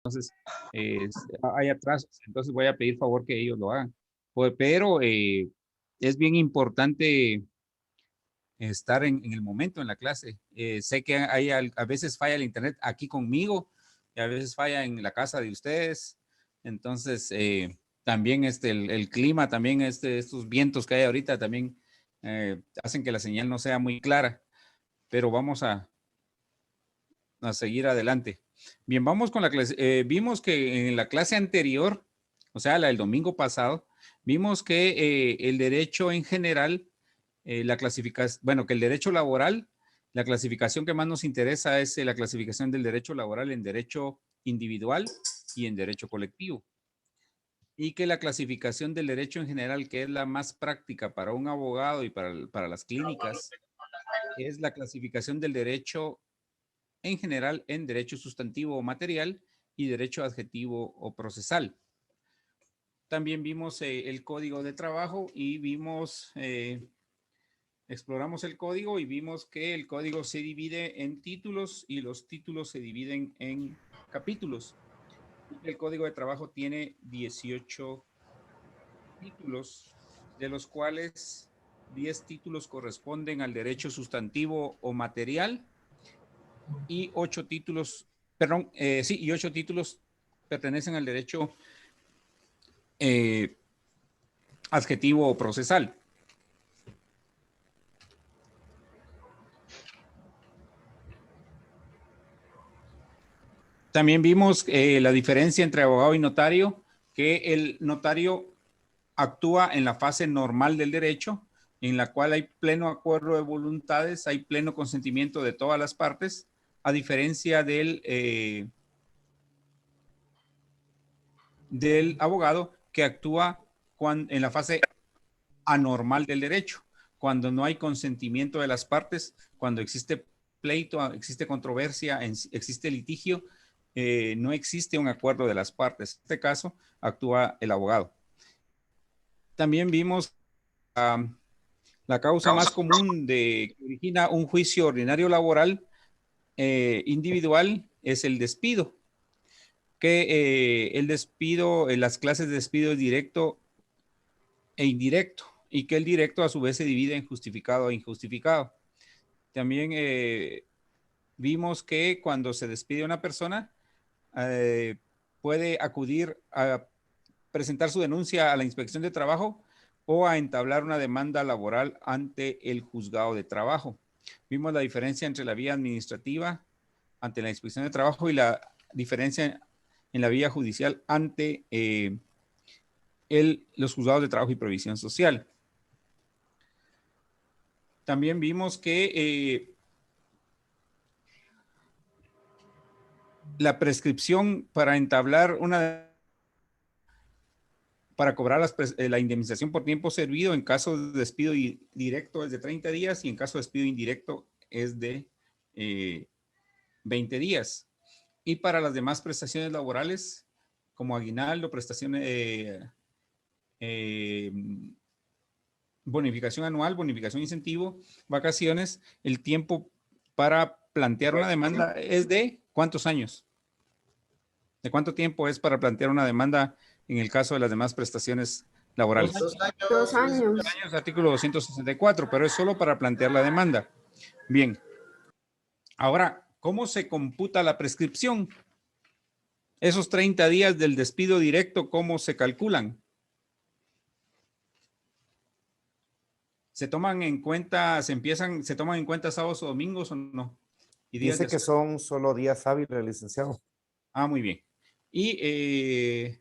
Entonces, hay atrasos, entonces voy a pedir favor que ellos lo hagan. Pero es bien importante estar en el momento en la clase. Sé que a veces falla el internet aquí conmigo y a veces falla en la casa de ustedes. Entonces, también el clima, también estos vientos que hay ahorita también hacen que la señal no sea muy clara, pero vamos a seguir adelante. Bien, vamos con la clase. Vimos que en la clase anterior, o sea, la del domingo pasado, vimos que el derecho en general, la clasificación, bueno, que el derecho laboral, la clasificación que más nos interesa es la clasificación del derecho laboral en derecho individual y en derecho colectivo. Y que la clasificación del derecho en general, que es la más práctica para un abogado y para las clínicas, es la clasificación del derecho en general en derecho sustantivo o material y derecho adjetivo o procesal. También vimos el código de trabajo y exploramos el código y vimos que el código se divide en títulos y los títulos se dividen en capítulos. El código de trabajo tiene 18 títulos, de los cuales 10 títulos corresponden al derecho sustantivo o material y 8 títulos, perdón, sí, y 8 títulos pertenecen al derecho adjetivo o procesal. También vimos la diferencia entre abogado y notario, que el notario actúa en la fase normal del derecho, en la cual hay pleno acuerdo de voluntades, hay pleno consentimiento de todas las partes, a diferencia del abogado que actúa en la fase anormal del derecho, cuando no hay consentimiento de las partes, cuando existe pleito, existe controversia, existe litigio, no existe un acuerdo de las partes. En este caso, actúa el abogado. También vimos la causa más común que origina un juicio ordinario laboral individual es el despido, que el despido, las clases de despido es directo e indirecto, y que el directo a su vez se divide en justificado e injustificado. También vimos que cuando se despide una persona, puede acudir a presentar su denuncia a la inspección de trabajo o a entablar una demanda laboral ante el juzgado de trabajo. Vimos la diferencia entre la vía administrativa ante la inspección de trabajo y la diferencia en la vía judicial ante los juzgados de trabajo y previsión social. También vimos que la prescripción para entablar para cobrar la indemnización por tiempo servido en caso de despido directo es de 30 días y en caso de despido indirecto es de 20 días. Y para las demás prestaciones laborales, como aguinaldo, prestaciones, bonificación anual, bonificación incentivo, vacaciones, el tiempo para plantear una demanda es de ¿cuántos años? ¿De cuánto tiempo es para plantear una demanda en el caso de las demás prestaciones laborales? 2 años. 2 años, artículo 264, pero es solo para plantear la demanda. Bien. Ahora, ¿cómo se computa la prescripción? Esos 30 días del despido directo, ¿cómo se calculan? ¿Se toman en cuenta, se toman en cuenta sábados o domingos o no? Y días Dice de que son solo días hábiles, licenciado. Ah, muy bien. Y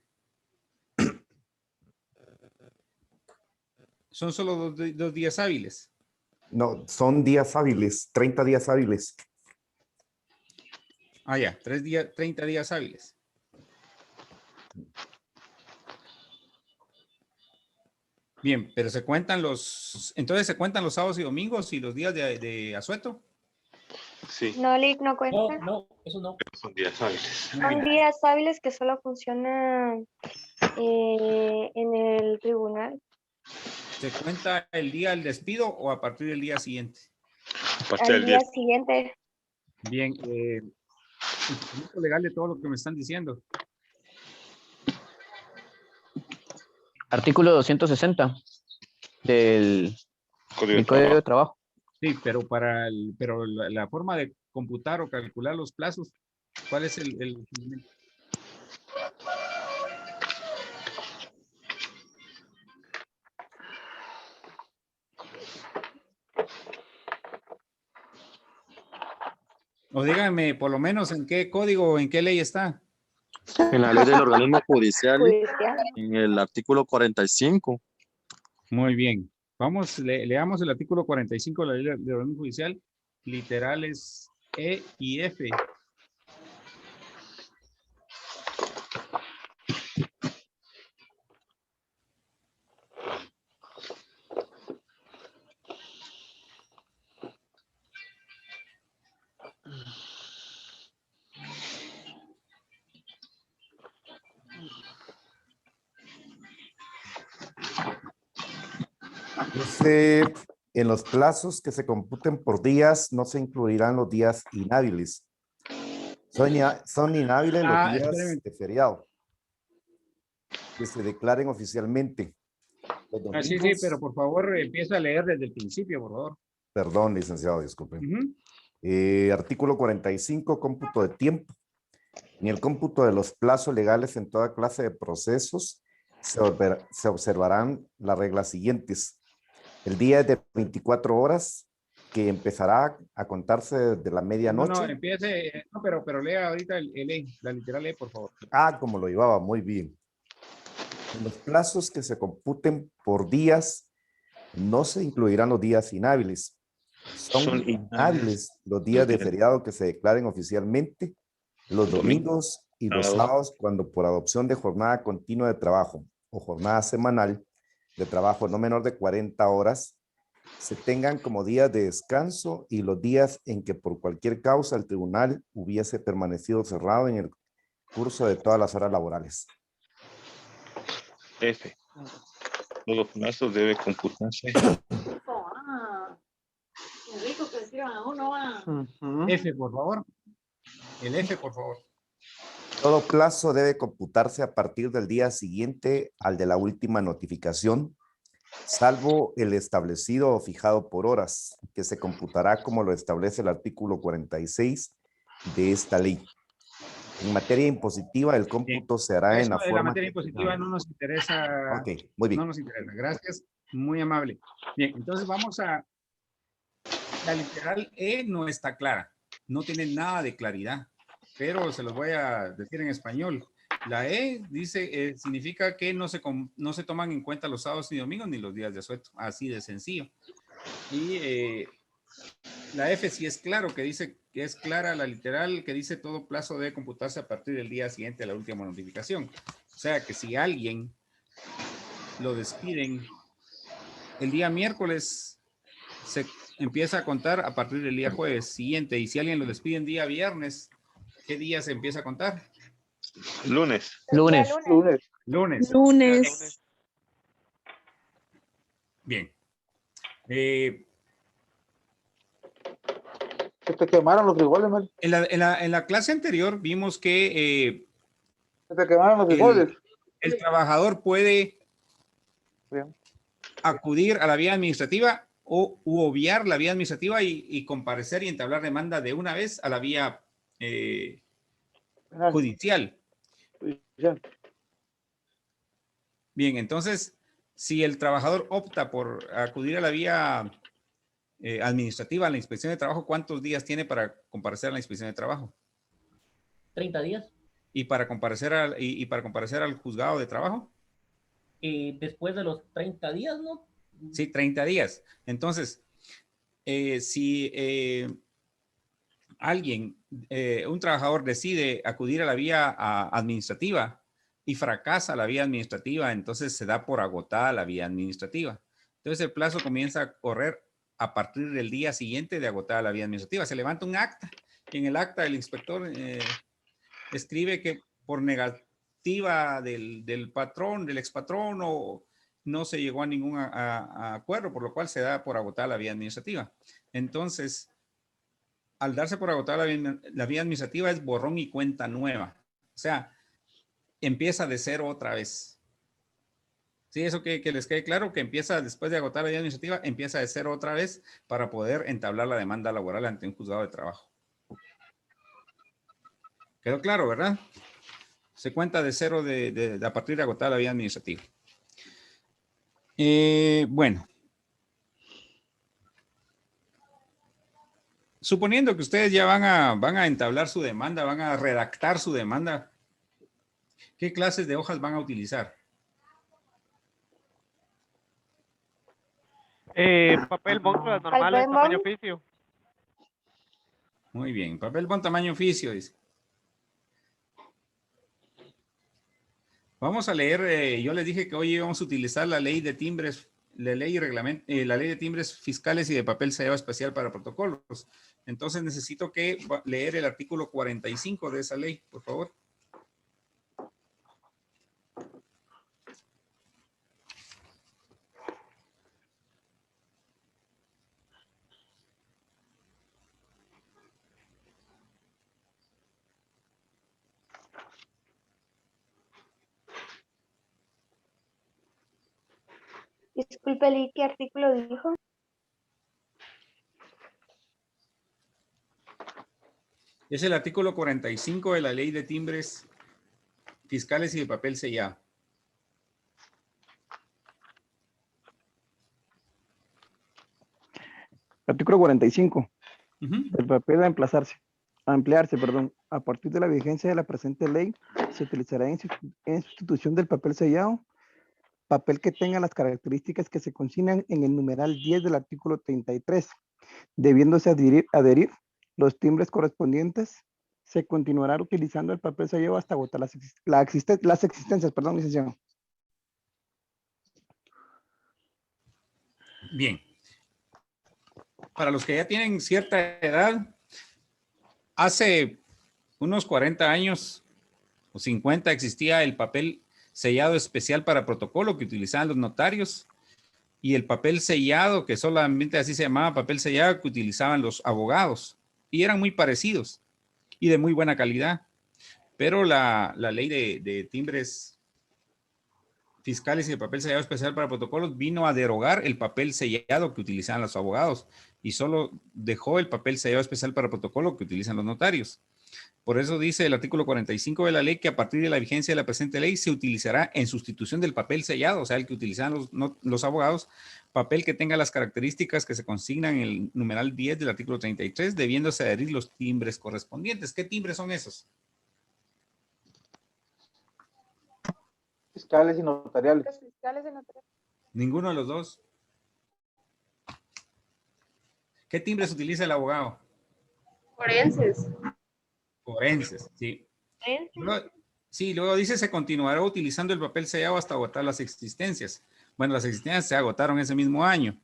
son solo 2 días hábiles. No, son días hábiles, 30 días hábiles. Ah, ya, 30 días hábiles. Bien, pero entonces se cuentan los sábados y domingos y los días de asueto. Sí. No, Lick, no cuenta. No, eso no. Son días hábiles. Son días hábiles que solo funcionan en el tribunal. ¿Se cuenta el día del despido o a partir del día siguiente? A partir Al del día. día siguiente. Bien, el fundamento legal de todo lo que me están diciendo. Artículo 260 del Código de Código de trabajo. Trabajo. Sí, pero pero la forma de computar o calcular los plazos, ¿cuál es el fundamento? O díganme por lo menos en qué código o en qué ley está. En la ley del organismo judicial, Judicial. en el artículo 45. Muy bien. Vamos, leamos el artículo 45 de la ley del orden judicial, literales E y F. Dice, en los plazos que se computen por días no se incluirán los días inhábiles. Son inhábiles los días Espérenme. de feriado que se declaren oficialmente. Los Sí, domingos, pero por favor empieza a leer desde el principio, por favor. perdón, licenciado, disculpe. Ujú. Artículo 45, cómputo de tiempo. En el cómputo de los plazos legales en toda clase de procesos se observarán las reglas siguientes. El día es de 24 horas que empezará a contarse desde la medianoche. No, empiece, no, pero lea ahorita el E, la literal E, por favor. Como lo llevaba, muy bien. En los plazos que se computen por días no se incluirán los días inhábiles. Son inhábiles los días de feriado que se declaren oficialmente, los domingos y los sábados cuando por adopción de jornada continua de trabajo o jornada semanal de trabajo no menor de 40 horas se tengan como días de descanso y los días en que por cualquier causa el tribunal hubiese permanecido cerrado en el curso de todas las horas laborales. F. Los plazos debe computarse. F, por favor. El F, por favor. Todo plazo debe computarse a partir del día siguiente al de la última notificación, salvo el establecido o fijado por horas, que se computará como lo establece el artículo 46 de esta ley. En materia impositiva, el cómputo se hará en la Eso de la forma... materia impositiva no nos interesa. Ok, muy bien. No nos interesa. Gracias. Muy amable. Bien, entonces vamos a... La literal E no está clara. No tiene nada de claridad, pero se los voy a decir en español. La E dice, significa que no se toman en cuenta los sábados ni domingos ni los días de asueto. Así de sencillo. Y la F sí es claro, que dice que es clara la literal, que dice todo plazo debe computarse a partir del día siguiente a la última notificación. O sea que si alguien lo despiden el día miércoles, se empieza a contar a partir del día jueves siguiente. Y si alguien lo despide el día viernes, ¿qué día se empieza a contar? Lunes. Lunes. Lunes. Lunes. Bien. Se te quemaron los frijoles, man. En la clase anterior vimos que Se te quemaron los frijoles. el trabajador puede Bien. acudir a la vía administrativa u obviar la vía administrativa y comparecer y entablar demanda de una vez a la vía judicial. Bien, entonces, si el trabajador opta por acudir a la vía administrativa, a la inspección de trabajo, ¿cuántos días tiene para comparecer a la inspección de trabajo? 30 días. ¿Y para comparecer al juzgado de trabajo? Después de los 30 días, ¿no? Sí, 30 días. Entonces, si un trabajador decide acudir a la vía administrativa y fracasa la vía administrativa, entonces se da por agotada la vía administrativa. Entonces el plazo comienza a correr a partir del día siguiente de agotada la vía administrativa. Se levanta un acta y en el acta el inspector escribe que por negativa del patrón, del expatrón, o no se llegó a ningún acuerdo, por lo cual se da por agotada la vía administrativa. Entonces, al darse por agotada la vía administrativa es borrón y cuenta nueva. O sea, empieza de cero otra vez. Sí, eso que les quede claro, que empieza después de agotar la vía administrativa, empieza de cero otra vez para poder entablar la demanda laboral ante un juzgado de trabajo. ¿Quedó claro, verdad? Se cuenta de cero a partir de agotar la vía administrativa. Bueno. Suponiendo que ustedes ya van a entablar su demanda, van a redactar su demanda, ¿qué clases de hojas van a utilizar? Papel bond normales, papel tamaño bond. oficio. Muy bien, papel bond tamaño oficio, dice. Vamos a leer, yo les dije que hoy íbamos a utilizar la ley de timbres, la ley de timbres fiscales y de papel sellado especial para protocolos. Entonces necesito leer el artículo 45 de esa ley, por favor. Disculpe, Lee, ¿qué artículo dijo? Es el artículo 45 de la ley de timbres fiscales y de papel sellado. Artículo 45. Uh-huh. El papel a emplearse, a partir de la vigencia de la presente ley, se utilizará en sustitución del papel sellado, papel que tenga las características que se consignan en el numeral 10 del artículo 33, debiéndose adherir los timbres correspondientes. Se continuará utilizando el papel sellado hasta agotar las existencias, licenciado. Bien. Para los que ya tienen cierta edad, hace unos 40 años o 50 existía el papel sellado especial para protocolo que utilizaban los notarios y el papel sellado, que solamente así se llamaba papel sellado, que utilizaban los abogados y eran muy parecidos y de muy buena calidad. Pero la ley de timbres fiscales y de papel sellado especial para protocolos vino a derogar el papel sellado que utilizaban los abogados y solo dejó el papel sellado especial para protocolo que utilizan los notarios. Por eso dice el artículo 45 de la ley que a partir de la vigencia de la presente ley se utilizará en sustitución del papel sellado, o sea, el que utilizan los abogados, papel que tenga las características que se consignan en el numeral 10 del artículo 33, debiéndose adherir los timbres correspondientes. ¿Qué timbres son esos? Fiscales y notariales. Los fiscales y notariales. Ninguno de los dos. ¿Qué timbres utiliza el abogado? Forenses. Forenses, sí. Luego dice se continuará utilizando el papel sellado hasta agotar las existencias. Bueno, las existencias se agotaron ese mismo año.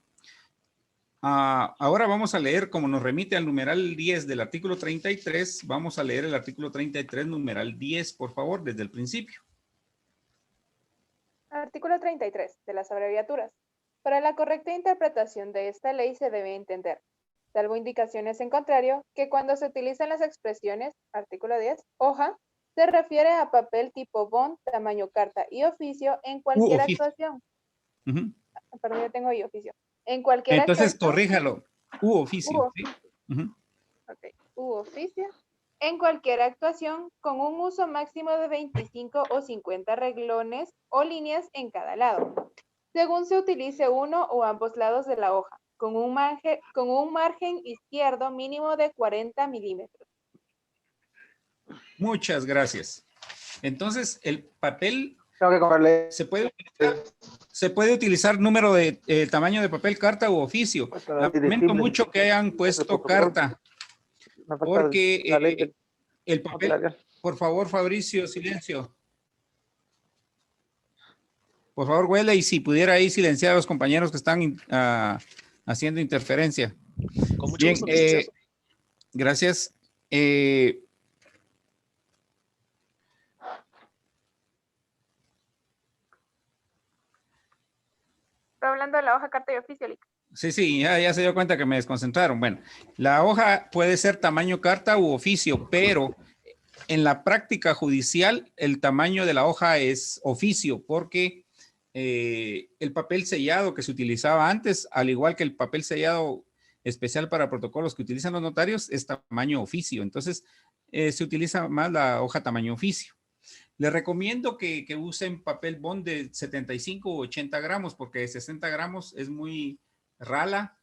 Ahora vamos a leer, como nos remite al numeral 10 del artículo 33, vamos a leer el artículo 33, numeral 10, por favor, desde el principio. Artículo 33 de las abreviaturas. Para la correcta interpretación de esta ley se debe entender, salvo indicaciones en contrario, que cuando se utilizan las expresiones, artículo 10, hoja, se refiere a papel tipo bond, tamaño carta y oficio en cualquier actuación. Perdón, yo tengo y oficio. En cualquier Entonces, actuación. corríjalo. Oficio. ¿sí? Ok, oficio. En cualquier actuación con un uso máximo de 25 o 50 reglones o líneas en cada lado, según se utilice uno o ambos lados de la hoja, con un margen izquierdo mínimo de 40 milímetros. Muchas gracias. Entonces, el papel se puede utilizar número de tamaño de papel, carta u oficio. Lamento mucho que hayan puesto carta, porque el papel, por favor, Fabricio, silencio. Por favor, huele, y si pudiera ahí silenciar a los compañeros que están haciendo interferencia. Con mucho Bien, gusto, gracias. Estoy hablando de la hoja, carta y oficio, Lic. Sí, ya se dio cuenta que me desconcentraron. Bueno, la hoja puede ser tamaño carta u oficio, pero en la práctica judicial el tamaño de la hoja es oficio porque el papel sellado que se utilizaba antes, al igual que el papel sellado especial para protocolos que utilizan los notarios, es tamaño oficio. Entonces, se utiliza más la hoja tamaño oficio. Les recomiendo que usen papel bond de 75 o 80 gramos porque de 60 gramos es muy rala,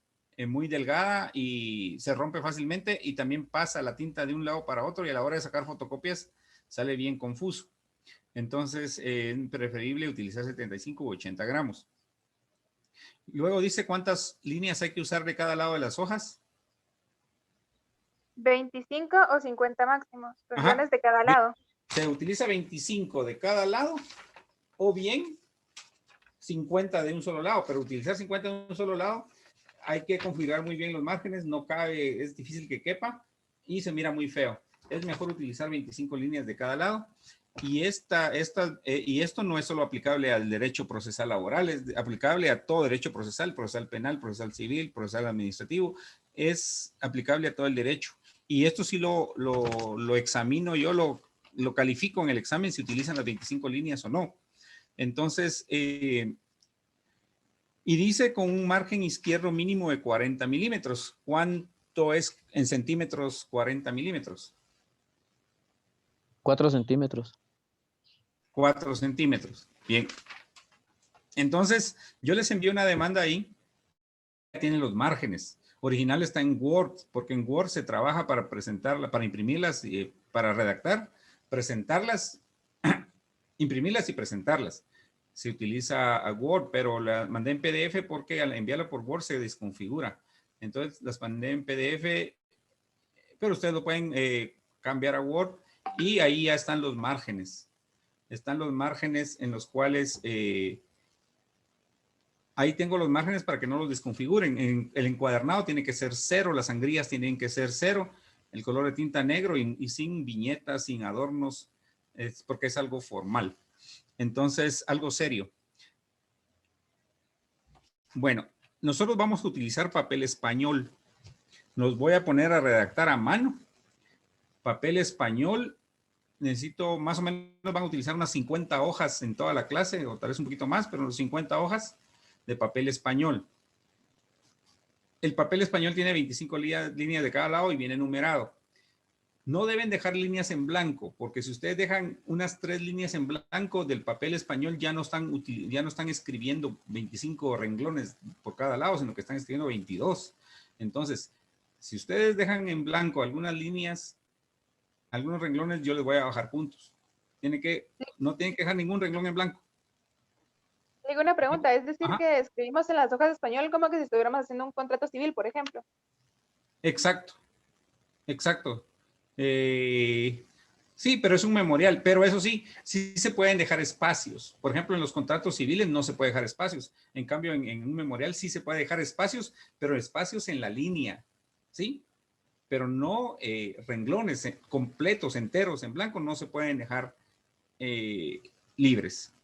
muy delgada y se rompe fácilmente y también pasa la tinta de un lado para otro y a la hora de sacar fotocopias sale bien confuso. Entonces es preferible utilizar 75 u 80 gramos. Luego dice cuántas líneas hay que usar de cada lado de las hojas. 25 o 50 máximos, renglones de cada lado. Se utiliza 25 de cada lado o bien 50 de un solo lado, pero utilizar 50 de un solo lado hay que configurar muy bien los márgenes, no cabe, es difícil que quepa y se mira muy feo. Es mejor utilizar 25 líneas de cada lado y, esto no es solo aplicable al derecho procesal laboral, es aplicable a todo derecho procesal, procesal penal, procesal civil, procesal administrativo, es aplicable a todo el derecho. Y esto sí lo examino, yo lo califico en el examen si utilizan las 25 líneas o no. Entonces, y dice con un margen izquierdo mínimo de 40 milímetros. ¿Cuánto es en centímetros 40 milímetros? 4 centímetros. 4 centímetros. Bien. Entonces, yo les envío una demanda ahí. Tienen los márgenes. Original está en Word, porque en Word se trabaja para presentarla, para imprimirlas, para redactar, presentarlas, imprimirlas y presentarlas. Se utiliza a Word, pero la mandé en PDF porque al enviarla por Word se desconfigura. Entonces las mandé en PDF, pero ustedes lo pueden cambiar a Word y ahí ya están los márgenes. Están los márgenes en los cuales ahí tengo los márgenes para que no los desconfiguren. El encuadernado tiene que ser 0, las sangrías tienen que ser 0, el color de tinta negro y sin viñetas, sin adornos, porque es algo formal. Entonces, algo serio. Bueno, nosotros vamos a utilizar papel español. Nos voy a poner a redactar a mano. Papel español. Necesito, más o menos van a utilizar unas 50 hojas en toda la clase, o tal vez un poquito más, pero unas 50 hojas de papel español. El papel español tiene 25 líneas de cada lado y viene numerado. No deben dejar líneas en blanco, porque si ustedes dejan unas 3 líneas en blanco del papel español, ya no están escribiendo 25 renglones por cada lado, sino que están escribiendo 22. Entonces, si ustedes dejan en blanco algunas líneas, algunos renglones, yo les voy a bajar puntos. No tienen que dejar ningún renglón en blanco. Digo una pregunta, es decir, Ajá. que escribimos en las hojas de español como que si estuviéramos haciendo un contrato civil, por ejemplo. Exacto. Sí, pero es un memorial, pero eso sí se pueden dejar espacios. Por ejemplo, en los contratos civiles no se puede dejar espacios. En cambio, en un memorial sí se puede dejar espacios, pero espacios en la línea, ¿sí? Pero no renglones completos, enteros, en blanco, no se pueden dejar libres.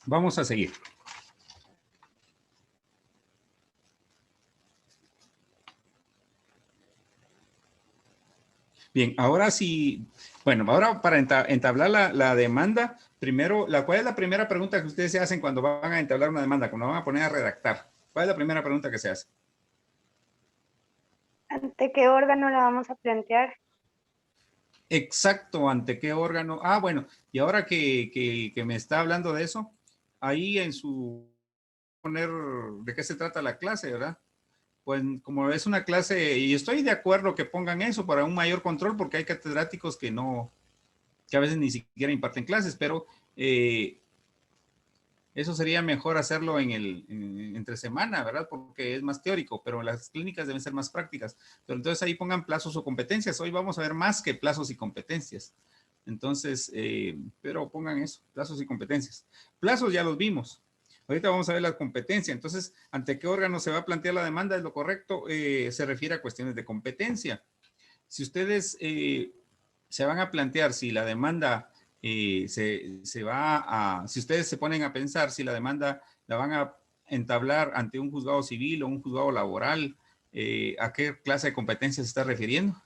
Vamos a seguir. Bien, ahora sí, bueno, ahora para entablar la demanda, primero, ¿cuál es la primera pregunta que ustedes se hacen cuando van a entablar una demanda, cuando van a poner a redactar? ¿Cuál es la primera pregunta que se hace? ¿Ante qué órgano la vamos a plantear? Exacto, ¿ante qué órgano? Ah, bueno, y ahora que me está hablando de eso, ahí en su poner de qué se trata la clase, ¿verdad? Pues como es una clase, y estoy de acuerdo que pongan eso para un mayor control, porque hay catedráticos que a veces ni siquiera imparten clases, pero eso sería mejor hacerlo entre semana, ¿verdad? Porque es más teórico, pero las clínicas deben ser más prácticas. Pero entonces ahí pongan plazos o competencias. Hoy vamos a ver más que plazos y competencias. Entonces, pero pongan eso, plazos y competencias. Plazos ya los vimos. Ahorita vamos a ver la competencia. Entonces, ¿ante qué órgano se va a plantear la demanda? Es lo correcto. Se refiere a cuestiones de competencia. Si ustedes se van a plantear si la demanda se va a, si ustedes se ponen a pensar si la demanda la van a entablar ante un juzgado civil o un juzgado laboral, ¿a qué clase de competencia se está refiriendo?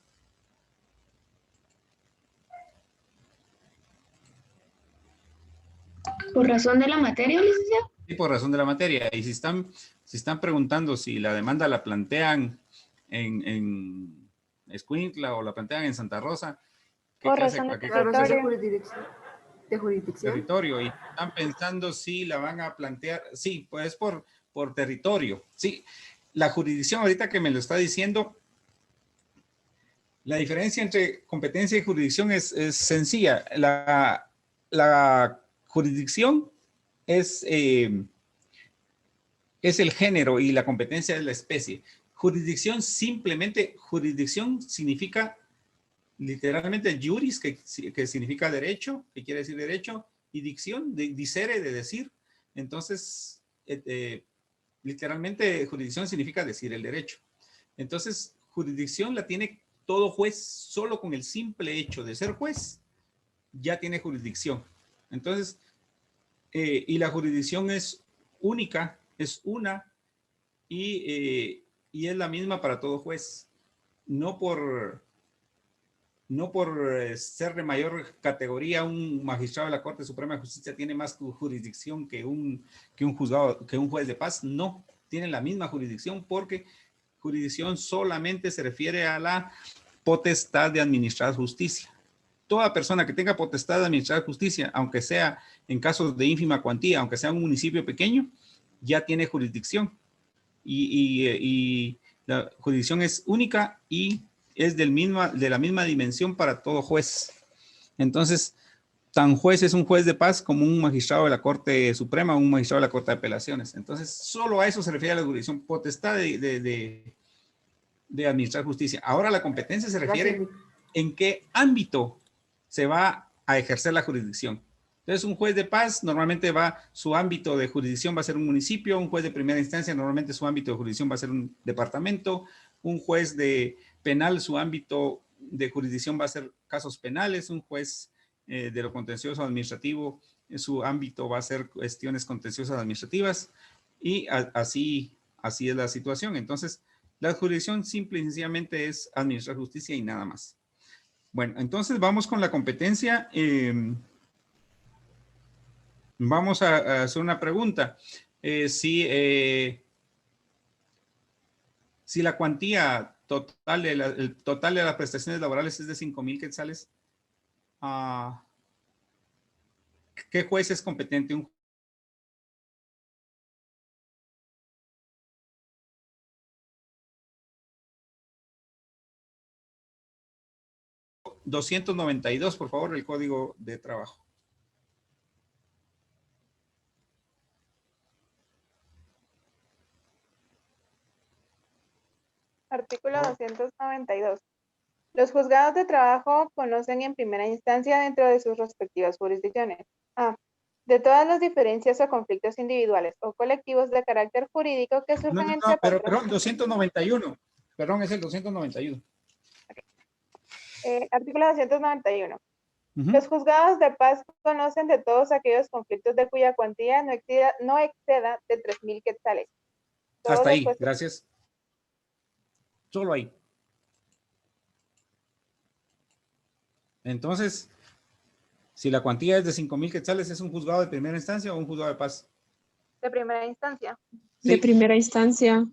¿Por razón de la materia, licenciado? Sí, por razón de la materia. Y si están preguntando si la demanda la plantean en Escuintla o la plantean en Santa Rosa, ¿qué Por clase, razón de a qué territorio. De jurisdicción. territorio? Y están pensando si la van a plantear, sí, pues por territorio. Sí, la jurisdicción ahorita que me lo está diciendo, la diferencia entre competencia y jurisdicción es sencilla. La jurisdicción es el género y la competencia es la especie. Jurisdicción significa literalmente juris, que significa derecho, que quiere decir derecho, y dicción, dicere, de decir. Entonces, literalmente jurisdicción significa decir el derecho. Entonces, jurisdicción la tiene todo juez solo con el simple hecho de ser juez, ya tiene jurisdicción. Entonces, y la jurisdicción es única, es una, y es la misma para todo juez. No por ser de mayor categoría, un magistrado de la Corte Suprema de Justicia tiene más jurisdicción que un juzgado, que un juez de paz. No, tienen la misma jurisdicción porque jurisdicción solamente se refiere a la potestad de administrar justicia. Toda persona que tenga potestad de administrar justicia, aunque sea en casos de ínfima cuantía, aunque sea un municipio pequeño, ya tiene jurisdicción. Y la jurisdicción es única y es de la misma dimensión para todo juez. Entonces, tan juez es un juez de paz como un magistrado de la Corte Suprema o un magistrado de la Corte de Apelaciones. Entonces, solo a eso se refiere a la jurisdicción, potestad de administrar justicia. Ahora la competencia se refiere en qué ámbito se va a ejercer la jurisdicción. Entonces, un juez de paz normalmente su ámbito de jurisdicción va a ser un municipio, un juez de primera instancia normalmente su ámbito de jurisdicción va a ser un departamento, un juez de penal su ámbito de jurisdicción va a ser casos penales, un juez de lo contencioso administrativo su ámbito va a ser cuestiones contenciosas administrativas y así es la situación. Entonces, la jurisdicción simple y sencillamente es administrar justicia y nada más. Bueno, entonces vamos con la competencia. Vamos a hacer una pregunta. Si la cuantía total el total de las prestaciones laborales es de 5,000 quetzales, ¿qué juez es competente? Un 292, por favor, el código de trabajo. Artículo 292. Los juzgados de trabajo conocen en primera instancia dentro de sus respectivas jurisdicciones. A. De todas las diferencias o conflictos individuales o colectivos de carácter jurídico que surjan entre pero, perdón, 291. Perdón, es el 291. Artículo 291. Los juzgados de paz conocen de todos aquellos conflictos de cuya cuantía no exceda de 3,000 quetzales. Hasta ahí, gracias. Solo ahí. Entonces, si la cuantía es de 5,000 quetzales, ¿es un juzgado de primera instancia o un juzgado de paz? De primera instancia. Sí. De primera instancia.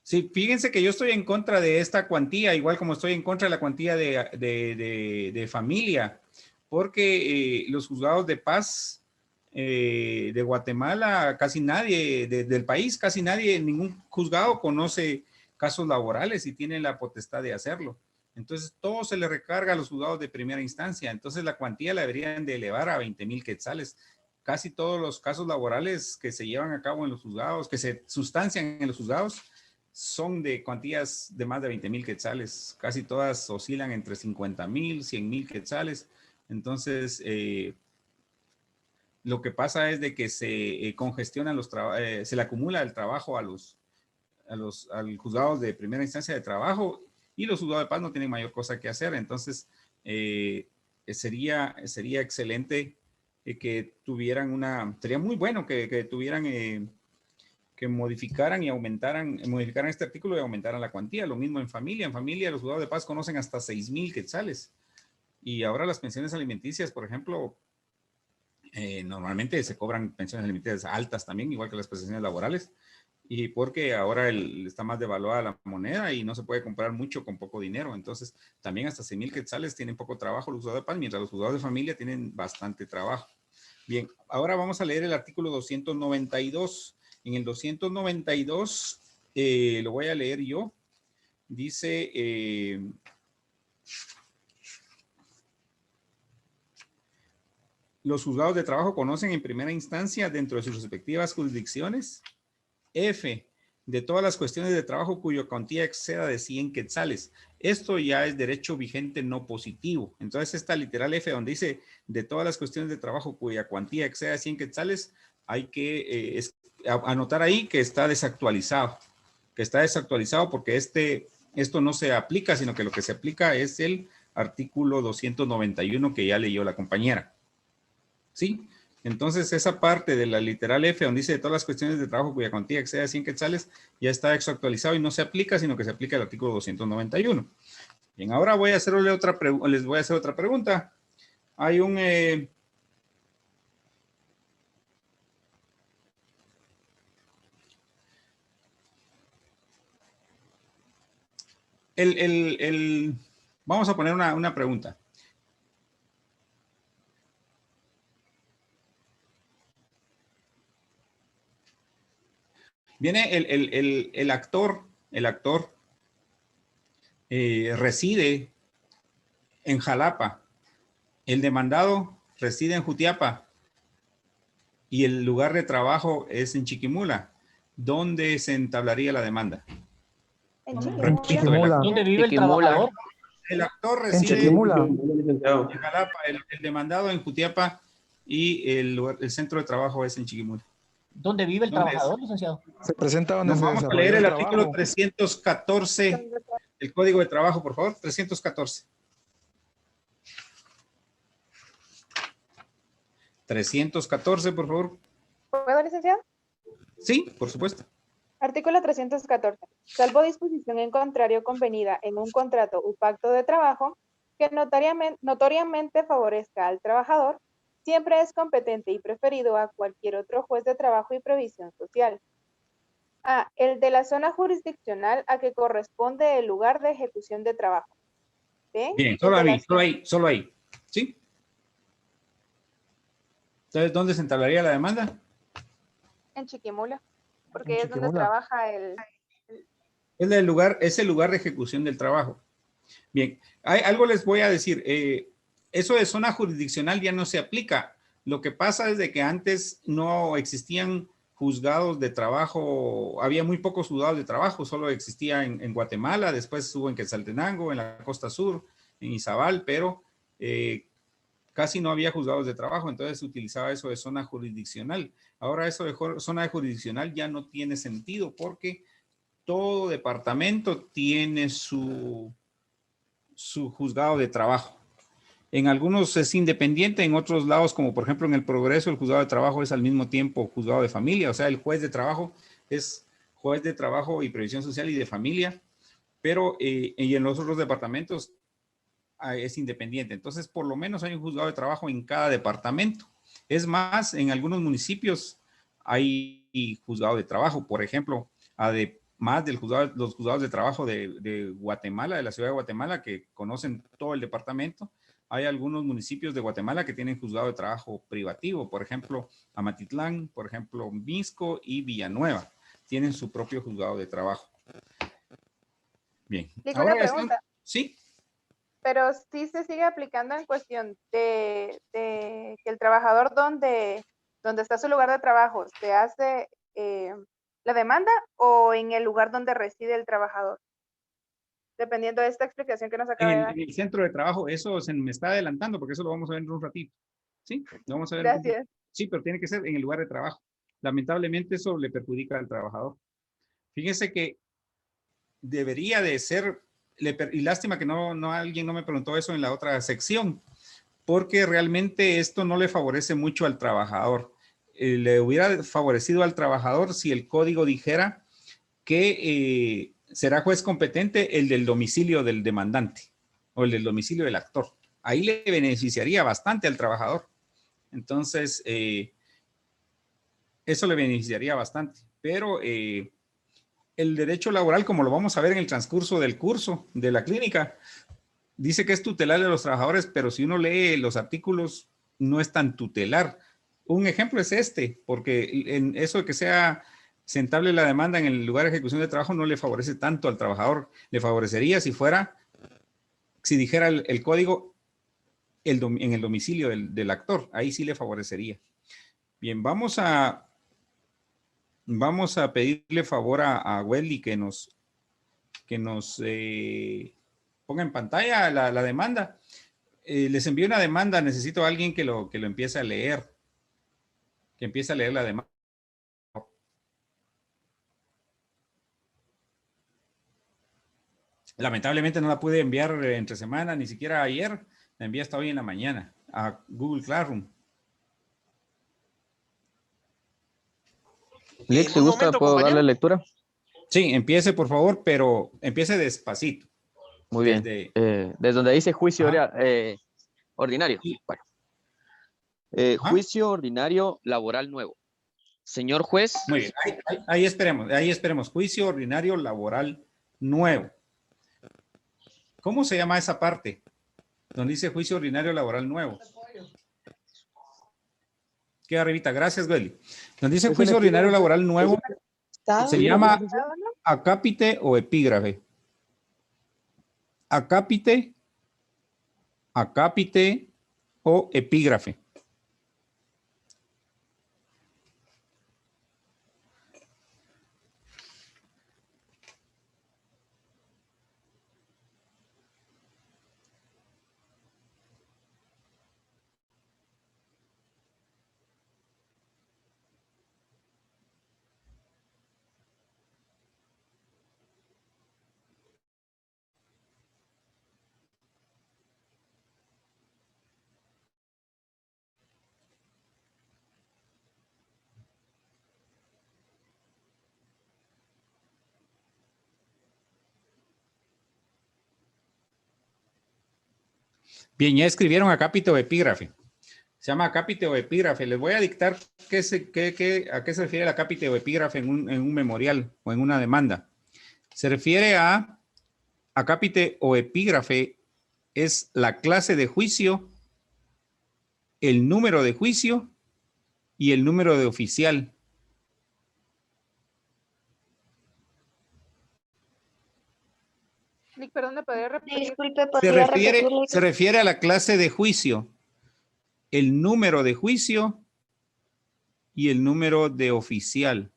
Sí, fíjense que yo estoy en contra de esta cuantía, igual como estoy en contra de la cuantía de familia, porque los juzgados de paz de Guatemala, casi nadie, del país, casi nadie, ningún juzgado conoce casos laborales y tiene la potestad de hacerlo. Entonces, todo se le recarga a los juzgados de primera instancia. Entonces, la cuantía la deberían de elevar a 20,000 quetzales. Casi todos los casos laborales que se llevan a cabo en los juzgados, que se sustancian en los juzgados, son de cuantías de más de 20,000 quetzales. Casi todas oscilan entre 50,000, 100,000 quetzales. Entonces, lo que pasa es de que se congestionan se le acumula el trabajo al juzgados de primera instancia de trabajo y los juzgados de paz no tienen mayor cosa que hacer. Entonces, sería excelente que tuvieran sería muy bueno que tuvieran, que modificaran este artículo y aumentaran la cuantía. Lo mismo en familia. En familia los juzgados de paz conocen hasta 6,000 quetzales. Y ahora las pensiones alimenticias, por ejemplo, normalmente se cobran pensiones alimenticias altas también, igual que las prestaciones laborales. Y porque ahora está más devaluada la moneda y no se puede comprar mucho con poco dinero. Entonces, también hasta 6,000 quetzales tienen poco trabajo los juzgados de paz, mientras los juzgados de familia tienen bastante trabajo. Bien, ahora vamos a leer el artículo 292. En el 292, lo voy a leer yo. Dice... los juzgados de trabajo conocen en primera instancia dentro de sus respectivas jurisdicciones F, de todas las cuestiones de trabajo cuya cuantía exceda de 100 quetzales. Esto ya es derecho vigente no positivo. Entonces, esta literal F, donde dice de todas las cuestiones de trabajo cuya cuantía exceda de 100 quetzales, hay que anotar ahí que está desactualizado. Que está desactualizado porque esto no se aplica, sino que lo que se aplica es el artículo 291 que ya leyó la compañera. ¿Sí? Entonces, esa parte de la literal F, donde dice de todas las cuestiones de trabajo cuya cuantía exceda de 100 quetzales, ya está desactualizado y no se aplica, sino que se aplica el artículo 291. Bien, ahora les voy a hacer otra pregunta. Hay un... vamos a poner una pregunta. Viene el actor reside en Jalapa, el demandado reside en Jutiapa y el lugar de trabajo es en Chiquimula. ¿Dónde se entablaría la demanda? En En Chiquimula. Chiquimula. ¿Dónde vive el trabajador? El actor En reside Chiquimula. en Jalapa, el demandado en Jutiapa y el centro de trabajo es en Chiquimula. ¿Dónde vive el ¿Dónde trabajador, licenciado? Se presenta donde Nos se vamos a desarrolla leer el trabajo. artículo 314, el Código de Trabajo, por favor, 314. 314, por favor. ¿Puedo, licenciado? Sí, por supuesto. Artículo 314. Salvo disposición en contrario convenida en un contrato o pacto de trabajo que notoriamente favorezca al trabajador, siempre es competente y preferido a cualquier otro juez de trabajo y previsión social. A. El de la zona jurisdiccional a que corresponde el lugar de ejecución de trabajo. B. Bien, solo ahí. ¿Sí? Entonces, ¿dónde se entablaría la demanda? En Chiquimula, porque En es donde Chiquimula. trabaja el... Es el lugar de ejecución del trabajo. Bien, algo les voy a decir. Eso de zona jurisdiccional ya no se aplica. Lo que pasa es de que antes no existían juzgados de trabajo, había muy pocos juzgados de trabajo, solo existía en Guatemala, después hubo en Quetzaltenango, en la costa sur, en Izabal, pero casi no había juzgados de trabajo, entonces se utilizaba eso de zona jurisdiccional. Ahora eso de zona jurisdiccional ya no tiene sentido porque todo departamento tiene su juzgado de trabajo. En algunos es independiente, en otros lados, como por ejemplo en el Progreso, el juzgado de trabajo es al mismo tiempo juzgado de familia, o sea, el juez de trabajo es juez de trabajo y previsión social y de familia, pero y en los otros departamentos es independiente. Entonces, por lo menos hay un juzgado de trabajo en cada departamento. Es más, en algunos municipios hay juzgado de trabajo, por ejemplo, además de los juzgados de trabajo de Guatemala, de la ciudad de Guatemala, que conocen todo el departamento. Hay algunos municipios de Guatemala que tienen juzgado de trabajo privativo, por ejemplo, Amatitlán, por ejemplo, Misco y Villanueva. Tienen su propio juzgado de trabajo. Bien. Digo una pregunta. Sí. Pero sí se sigue aplicando en cuestión de que el trabajador donde está su lugar de trabajo se hace la demanda o en el lugar donde reside el trabajador. Dependiendo de esta explicación que nos acaba de dar. En el centro de trabajo, eso se me está adelantando porque eso lo vamos a ver en un ratito. ¿Sí? Lo vamos a ver. Gracias. Sí, pero tiene que ser en el lugar de trabajo. Lamentablemente eso le perjudica al trabajador. Fíjense que debería de ser, y lástima que alguien no me preguntó eso en la otra sección, porque realmente esto no le favorece mucho al trabajador. Le hubiera favorecido al trabajador si el código dijera que será juez competente el del domicilio del demandante o el del domicilio del actor. Ahí le beneficiaría bastante al trabajador. Entonces, eso le beneficiaría bastante. Pero el derecho laboral, como lo vamos a ver en el transcurso del curso de la clínica, dice que es tutelar de los trabajadores, pero si uno lee los artículos, no es tan tutelar. Un ejemplo es este, porque en eso de que sea sentable la demanda en el lugar de ejecución de trabajo no le favorece tanto al trabajador. Le favorecería si dijera el código en el domicilio del actor. Ahí sí le favorecería. Bien, vamos a pedirle favor a Welly que nos ponga en pantalla la demanda. Les envío una demanda. Necesito a alguien que lo empiece a leer. Que empiece a leer la demanda. Lamentablemente no la pude enviar entre semana, ni siquiera ayer. La envié hasta hoy en la mañana a Google Classroom. Lick, si gusta, ¿puedo darle lectura? Sí, empiece por favor, pero empiece despacito. Muy bien. Desde donde dice juicio ordinario. Sí. Bueno. Juicio ordinario laboral nuevo. Señor juez. Muy bien, ahí esperemos. Juicio ordinario laboral nuevo. ¿Cómo se llama esa parte? Donde dice juicio ordinario laboral nuevo. Queda arribita, gracias, Welly. Donde dice juicio ordinario laboral nuevo, se llama acápite o epígrafe. Acápite o epígrafe. Bien, ya escribieron acápite o epígrafe. Se llama acápite o epígrafe. Les voy a dictar a qué se refiere el acápite o epígrafe en un memorial o en una demanda. Se refiere a acápite o epígrafe es la clase de juicio, el número de juicio y el número de oficial. Perdón, ¿me podría repetir? Disculpe, ¿podría repetirlo? Se refiere a la clase de juicio, el número de juicio y el número de oficial.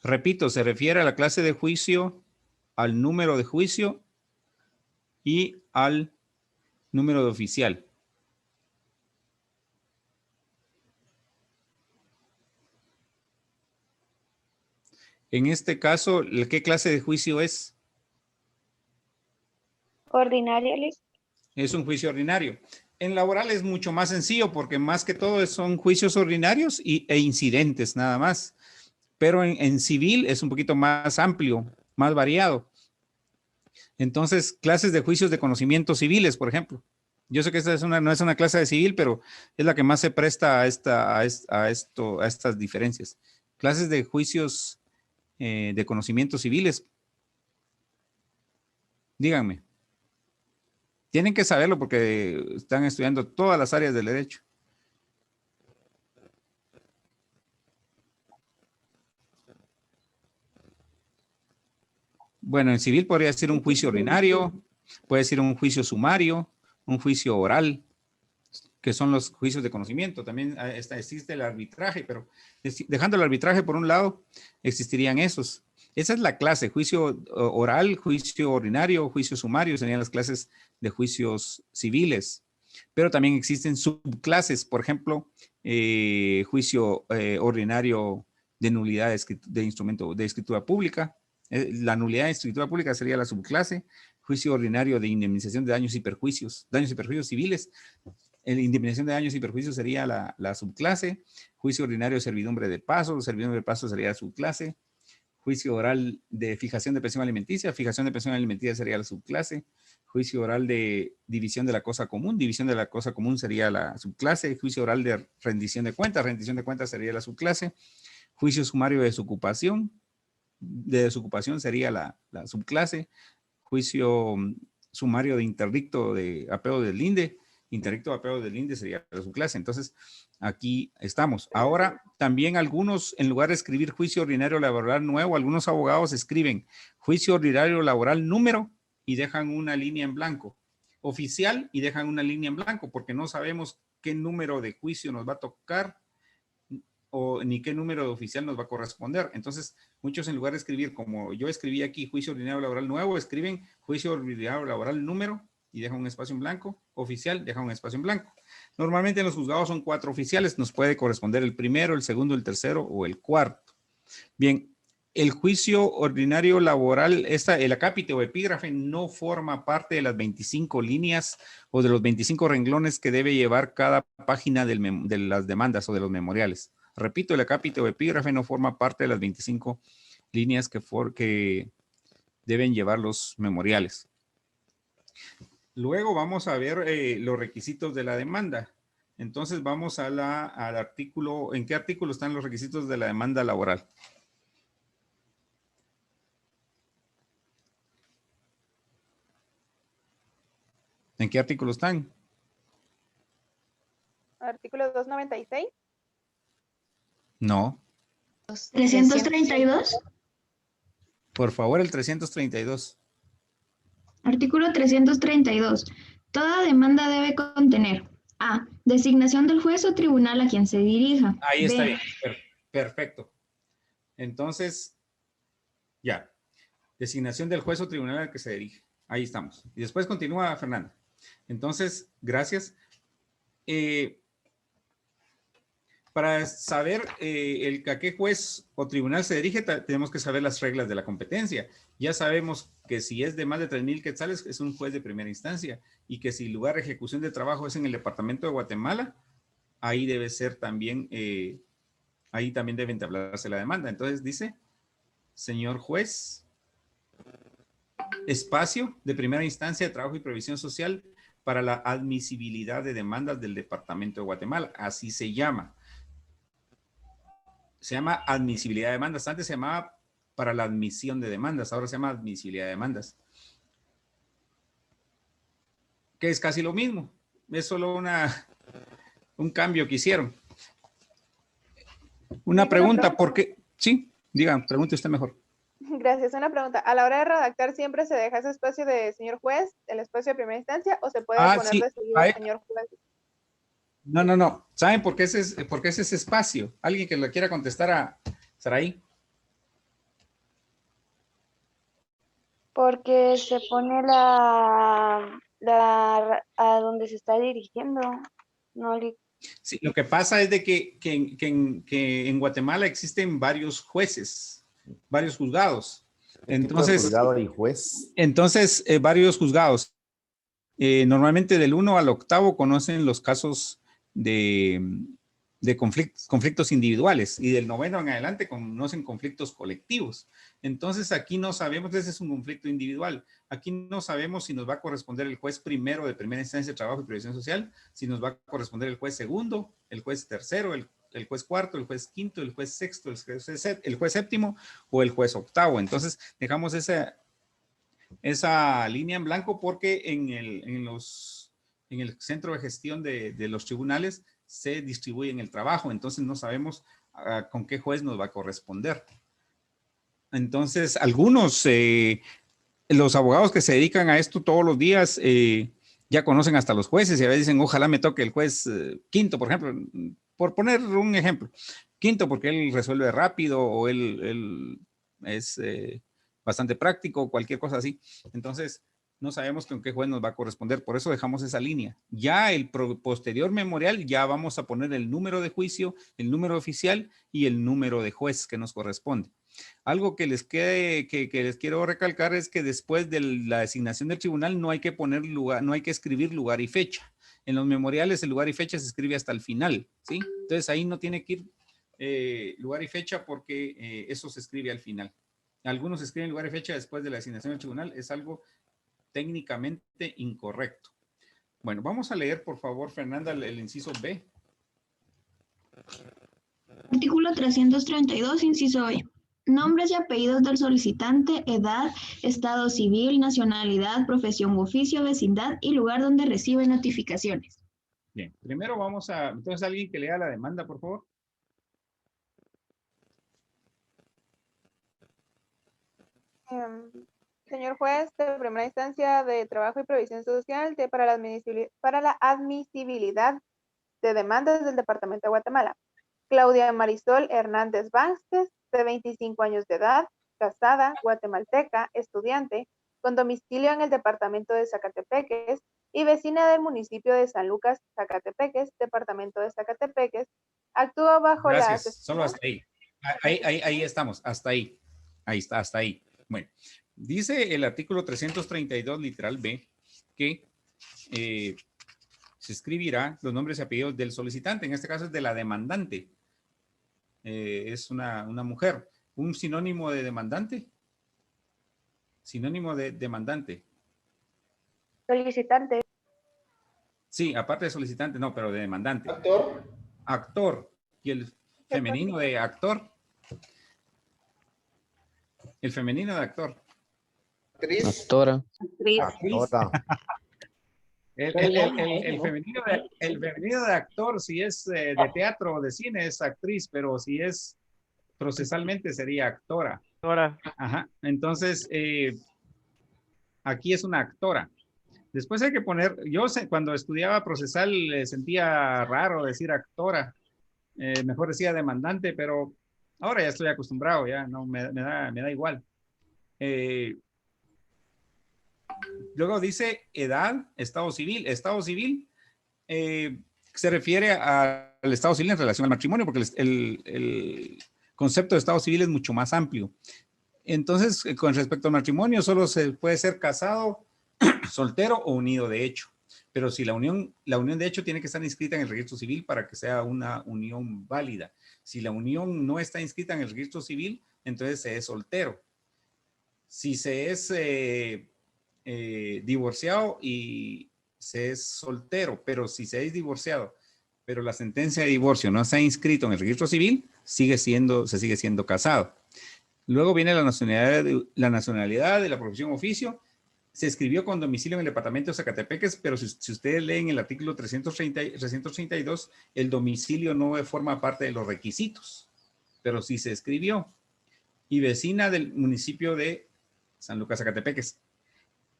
Repito, se refiere a la clase de juicio, al número de juicio y al número de oficial. En este caso, ¿qué clase de juicio es? Ordinario. Es un juicio ordinario. En laboral es mucho más sencillo porque más que todo son juicios ordinarios e incidentes nada más. Pero en civil es un poquito más amplio, más variado. Entonces, clases de juicios de conocimientos civiles, por ejemplo. Yo sé que esta no es una clase de civil, pero es la que más se presta a estas diferencias. Clases de juicios de conocimientos civiles. Díganme. Tienen que saberlo porque están estudiando todas las áreas del derecho. Bueno, en civil podría ser un juicio ordinario, puede ser un juicio sumario, un juicio oral, que son los juicios de conocimiento. También existe el arbitraje, pero dejando el arbitraje por un lado, existirían esos. Esa es la clase, juicio oral, juicio ordinario, juicio sumario, serían las clases de juicios civiles. Pero también existen subclases, por ejemplo, juicio ordinario de nulidad de instrumento de escritura pública, La nulidad de escritura pública sería la subclase. Juicio ordinario de indemnización de daños y perjuicios civiles. La indemnización de daños y perjuicios sería la subclase. Juicio ordinario de servidumbre de paso sería la subclase. Juicio oral de fijación de pensión alimenticia sería la subclase. Juicio oral de división de la cosa común sería la subclase. Juicio oral de rendición de cuentas sería la subclase. Juicio sumario de desocupación sería la subclase. Juicio sumario de interdicto de apeo del INDE sería la subclase. Entonces, aquí estamos. Ahora, también algunos, en lugar de escribir juicio ordinario laboral nuevo, algunos abogados escriben juicio ordinario laboral número y dejan una línea en blanco. Oficial y dejan una línea en blanco porque no sabemos qué número de juicio nos va a tocar ni qué número de oficial nos va a corresponder. Entonces, muchos en lugar de escribir como yo escribí aquí, juicio ordinario laboral nuevo, escriben juicio ordinario laboral número y dejan un espacio en blanco, oficial, deja un espacio en blanco. Normalmente en los juzgados son 4 oficiales, nos puede corresponder el primero, el segundo, el tercero o el cuarto. Bien, el juicio ordinario laboral, el acápite o epígrafe no forma parte de las 25 líneas o de los 25 renglones que debe llevar cada página de las demandas o de los memoriales. Repito, el acápite o epígrafe no forma parte de las 25 líneas que deben llevar los memoriales. Luego vamos a ver los requisitos de la demanda. Entonces vamos al artículo. ¿En qué artículo están los requisitos de la demanda laboral? ¿En qué artículo están? Artículo 296. No. 332. Por favor, el 332. Artículo 332. Toda demanda debe contener A. Designación del juez o tribunal a quien se dirija. Ahí está B. bien. Perfecto. Entonces, ya. Designación del juez o tribunal al que se dirige. Ahí estamos. Y después continúa Fernanda. Entonces, gracias. Para saber a qué juez o tribunal se dirige, tenemos que saber las reglas de la competencia. Ya sabemos que si es de más de 3,000 quetzales, es un juez de primera instancia. Y que si el lugar de ejecución de trabajo es en el departamento de Guatemala, ahí debe ser también, ahí también debe entablarse la demanda. Entonces dice, señor juez, espacio de primera instancia de trabajo y previsión social para la admisibilidad de demandas del departamento de Guatemala. Así se llama. Se llama admisibilidad de demandas. Antes se llamaba para la admisión de demandas. Ahora se llama admisibilidad de demandas. Que es casi lo mismo. Es solo un cambio que hicieron. Una pregunta, ¿por qué? Sí, diga, pregunte usted mejor. Gracias. Una pregunta. A la hora de redactar, ¿siempre se deja ese espacio de señor juez, el espacio de primera instancia, o se puede poner sí. de seguido señor juez? No. ¿Saben por qué es ese espacio? ¿Alguien que lo quiera contestar a Saraí? Porque se pone a donde se está dirigiendo. No le... Sí, lo que pasa es de que en Guatemala existen varios jueces, varios juzgados. Entonces, juzgado y juez. Entonces, varios juzgados. Normalmente del 1 al 8º conocen los casos de conflictos individuales y del 9º en adelante conocen conflictos colectivos. Entonces aquí no sabemos, ese es un conflicto individual. Aquí no sabemos si nos va a corresponder el juez primero de primera instancia de trabajo y previsión social, si nos va a corresponder el juez segundo, el juez tercero, el juez cuarto, el juez quinto, el juez sexto, el juez séptimo o el juez octavo. Entonces dejamos esa línea en blanco porque en el centro de gestión de los tribunales se distribuyen el trabajo, entonces no sabemos con qué juez nos va a corresponder. Entonces, algunos, los abogados que se dedican a esto todos los días, ya conocen hasta los jueces y a veces dicen, ojalá me toque el juez quinto, por ejemplo, por poner un ejemplo. Quinto, porque él resuelve rápido o él es bastante práctico, cualquier cosa así. Entonces, no sabemos con qué juez nos va a corresponder, por eso dejamos esa línea. Ya el posterior memorial, ya vamos a poner el número de juicio, el número oficial y el número de juez que nos corresponde. Algo que les quede, que les quiero recalcar es que después de la designación del tribunal no hay que poner lugar, no hay que escribir lugar y fecha. En los memoriales el lugar y fecha se escribe hasta el final, ¿sí? Entonces ahí no tiene que ir lugar y fecha porque eso se escribe al final. Algunos escriben lugar y fecha después de la designación del tribunal, es algo técnicamente incorrecto. Bueno, vamos a leer, por favor, Fernanda, el inciso B. Artículo 332, inciso B. Nombres y apellidos del solicitante, edad, estado civil, nacionalidad, profesión u oficio, vecindad y lugar donde recibe notificaciones. Bien, primero vamos a... Entonces, alguien que lea la demanda, por favor. Señor juez de primera instancia de Trabajo y Previsión Social para la admisibilidad de demandas del Departamento de Guatemala. Claudia Marisol Hernández Vázquez, de 25 años de edad, casada, guatemalteca, estudiante, con domicilio en el departamento de Zacatepeques y vecina del municipio de San Lucas, Zacatepeques, departamento de Zacatepeques, actúa bajo Gracias, solo hasta ahí. Ahí estamos, hasta ahí. Ahí está, hasta ahí. Bueno, dice el artículo 332, literal B, que se escribirá los nombres y apellidos del solicitante, en este caso es de la demandante. Es una mujer. ¿Un sinónimo de demandante? Sinónimo de demandante. Solicitante. Sí, aparte de solicitante, no, pero de demandante. Actor. Actor. ¿Y el femenino de actor? El femenino de actor. Actriz. Actora. Actriz. Actora. El femenino de actor, si es de teatro o de cine, es actriz, pero si es procesalmente sería actora. Ahora, Ajá. Entonces, aquí es una actora. Después hay que poner, cuando estudiaba procesal sentía raro decir actora. Mejor decía demandante, pero ahora ya estoy acostumbrado, ya no me da igual. Luego dice edad, estado civil. Estado civil se refiere al estado civil en relación al matrimonio, porque el concepto de estado civil es mucho más amplio. Entonces, con respecto al matrimonio, solo se puede ser casado, soltero o unido de hecho. Pero si la unión de hecho tiene que estar inscrita en el registro civil para que sea una unión válida. Si la unión no está inscrita en el registro civil, entonces se es soltero. Si se es divorciado y se es soltero, pero si se es divorciado, pero la sentencia de divorcio no está inscrito en el registro civil, se sigue siendo casado. Luego viene la nacionalidad de la profesión oficio. Se escribió con domicilio en el departamento de Zacatepeques, pero si ustedes leen el artículo 332, el domicilio no forma parte de los requisitos, pero sí se escribió. Y vecina del municipio de San Lucas, Zacatepeques.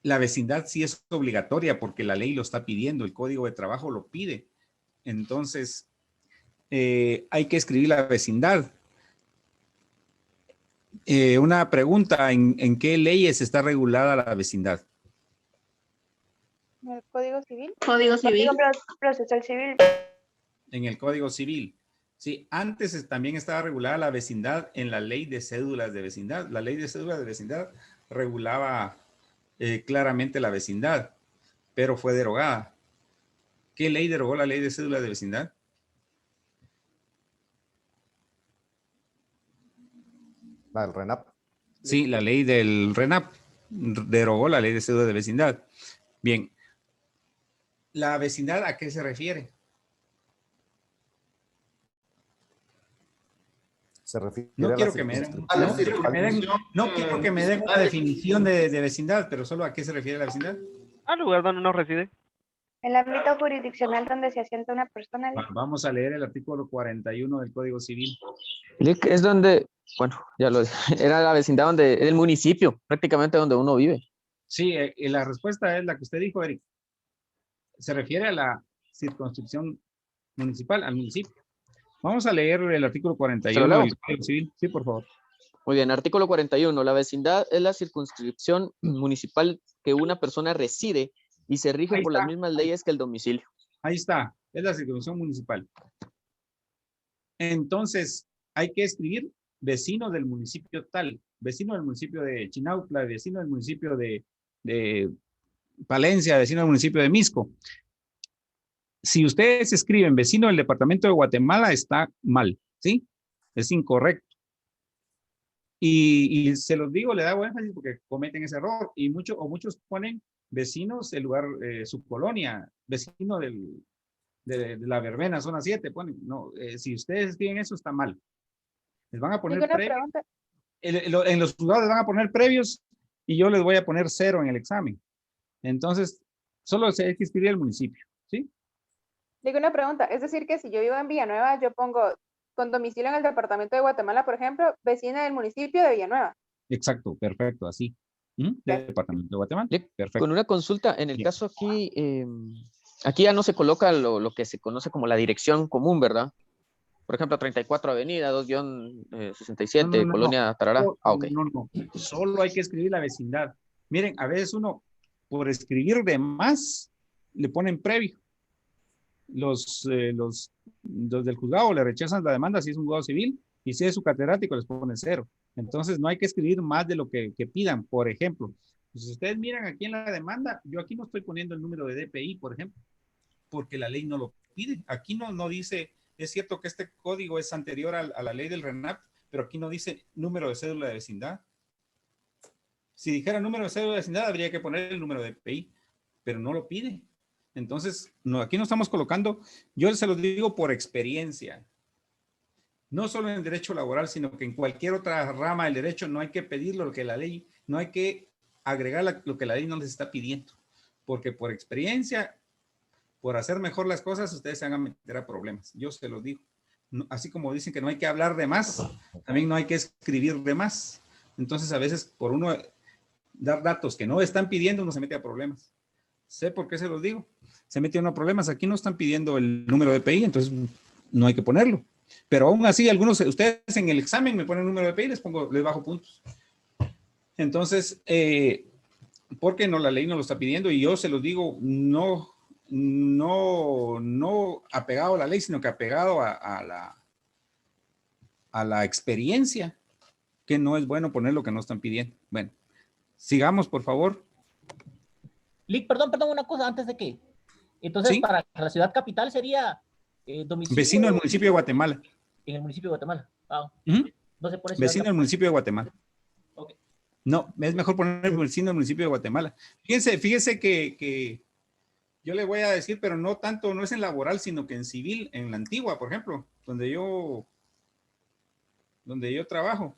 La vecindad sí es obligatoria porque la ley lo está pidiendo, el Código de Trabajo lo pide. Entonces, hay que escribir la vecindad. Una pregunta, ¿en qué leyes está regulada la vecindad? ¿El Código Civil? Código Civil. Procesal Civil. En el Código Civil. Sí, antes también estaba regulada la vecindad en la Ley de Cédulas de Vecindad. La Ley de Cédulas de Vecindad regulaba claramente la vecindad, pero fue derogada. ¿Qué ley derogó la Ley de Cédulas de Vecindad? La del RENAP. Sí, la ley del RENAP derogó la Ley de Cédulas de Vecindad. Bien. ¿La vecindad a qué se refiere? Se refiere No a quiero la que me den, circunscripción. no quiero que me den una definición de vecindad, pero solo a qué se refiere la vecindad. al lugar donde uno reside. El ámbito jurisdiccional donde se asienta una persona. Vamos a leer el artículo 41 del Código Civil. Es donde, bueno, ya lo era la vecindad donde, el municipio, prácticamente donde uno vive. Sí, la respuesta es la que usted dijo, Eric. Se refiere a la circunscripción municipal, al municipio. Vamos a leer el artículo 41 del Código Civil. Sí, por favor. Muy bien, artículo 41. La vecindad es la circunscripción municipal que una persona reside y se rige por las mismas leyes que el domicilio. Ahí está, es la circunscripción municipal. Entonces, hay que escribir vecino del municipio tal, vecino del municipio de Chinautla, vecino del municipio de Palencia, vecino del municipio de Misco. Si ustedes escriben vecino del departamento de Guatemala, está mal, ¿sí? Es incorrecto. Y se los digo, le da énfasis porque cometen ese error. Y muchos ponen vecinos del lugar, su colonia, vecino de la verbena, zona 7, ponen. No, si ustedes escriben eso, está mal. Les van a poner previos. En los juzgados les van a poner previos y yo les voy a poner 0 en el examen. Entonces, solo hay que escribir el municipio, ¿sí? Digo una pregunta, es decir que si yo vivo en Villanueva, yo pongo con domicilio en el departamento de Guatemala, por ejemplo, vecina del municipio de Villanueva. Exacto, perfecto, así. Del departamento de Guatemala. Perfecto. Con una consulta, en el caso aquí, aquí ya no se coloca lo que se conoce como la dirección común, ¿verdad? Por ejemplo, 34 Avenida, 2-67, No, Colonia Tarará. Ok. No. Solo hay que escribir la vecindad. Miren, a veces uno, por escribir de más, le ponen previo. Los del juzgado le rechazan la demanda si es un juzgado civil y si es su catedrático les ponen 0. Entonces no hay que escribir más de lo que pidan. Por ejemplo, pues, si ustedes miran aquí en la demanda, yo aquí no estoy poniendo el número de DPI, por ejemplo, porque la ley no lo pide. Aquí no dice, es cierto que este código es anterior a la ley del RENAP, pero aquí no dice número de cédula de vecindad. Si dijera número de cédula de vecindad, habría que poner el número de DPI, pero no lo pide. Entonces, aquí no estamos colocando, yo se los digo por experiencia, no solo en el derecho laboral, sino que en cualquier otra rama del derecho no hay que pedir lo que la ley, no hay que agregar lo que la ley no les está pidiendo, porque por experiencia, por hacer mejor las cosas, ustedes se van a meter a problemas, yo se los digo. Así como dicen que no hay que hablar de más, también no hay que escribir de más. Entonces, a veces, por uno dar datos que no están pidiendo, uno se mete a problemas. Sé por qué se los digo. Se mete uno a problemas. Aquí no están pidiendo el número de PI, entonces no hay que ponerlo. Pero aún así, algunos, ustedes en el examen me ponen el número de PI y les bajo puntos. Entonces, porque no, la ley no lo está pidiendo y yo se los digo, no apegado a la ley, sino que apegado a la experiencia, que no es bueno poner lo que no están pidiendo. Bueno, sigamos, por favor. Lick, perdón, una cosa antes de que. Entonces, ¿sí? Para la ciudad capital sería domicilio. Vecino del municipio de Guatemala. En el municipio de Guatemala. No se pone vecino del municipio de Guatemala. Okay. No, es mejor poner vecino del municipio de Guatemala. Fíjense que yo le voy a decir, pero no tanto, no es en laboral, sino que en civil, en la antigua, por ejemplo, donde yo trabajo.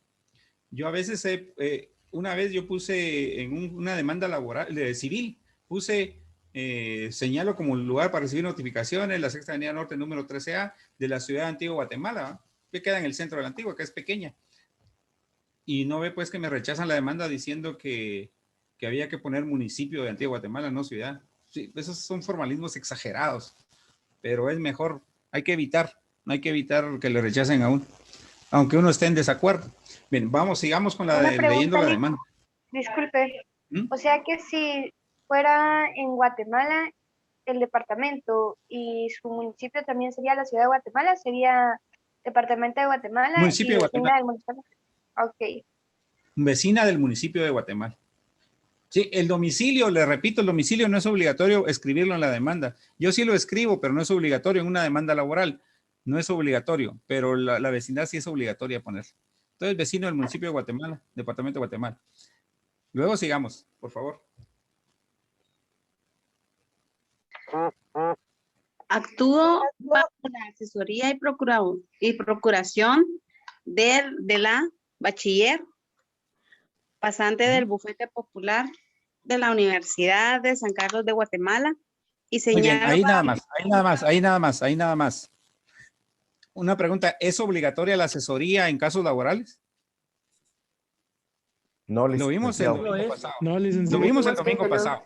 Yo a veces, una vez yo puse en una demanda laboral, civil, puse, señalo como lugar para recibir notificaciones, la Sexta Avenida Norte, número 13A, de la ciudad de Antigua Guatemala, ¿va? Que queda en el centro de la Antigua, que es pequeña. Y no ve pues que me rechazan la demanda diciendo que había que poner municipio de Antigua Guatemala, no ciudad. Sí, esos son formalismos exagerados, pero es mejor, hay que evitar que le rechacen a uno, aunque uno esté en desacuerdo. Bien, sigamos con leyendo la demanda. Disculpe, o sea que si fuera en Guatemala, el departamento y su municipio también sería la ciudad de Guatemala, sería departamento de Guatemala. Municipio de Guatemala. Del municipio. Ok. Vecina del municipio de Guatemala. Sí, el domicilio, le repito, el domicilio no es obligatorio escribirlo en la demanda. Yo sí lo escribo, pero no es obligatorio en una demanda laboral. No es obligatorio, pero la vecindad sí es obligatoria poner. Entonces, vecino del municipio de Guatemala, departamento de Guatemala. Luego sigamos, por favor. Actúo bajo la asesoría y procuración de la bachiller, pasante del bufete popular de la Universidad de San Carlos de Guatemala y señalo. Muy bien, ahí nada más. Una pregunta, ¿es obligatoria la asesoría en casos laborales? No, lo vimos el domingo pasado. Lo vimos el domingo pasado.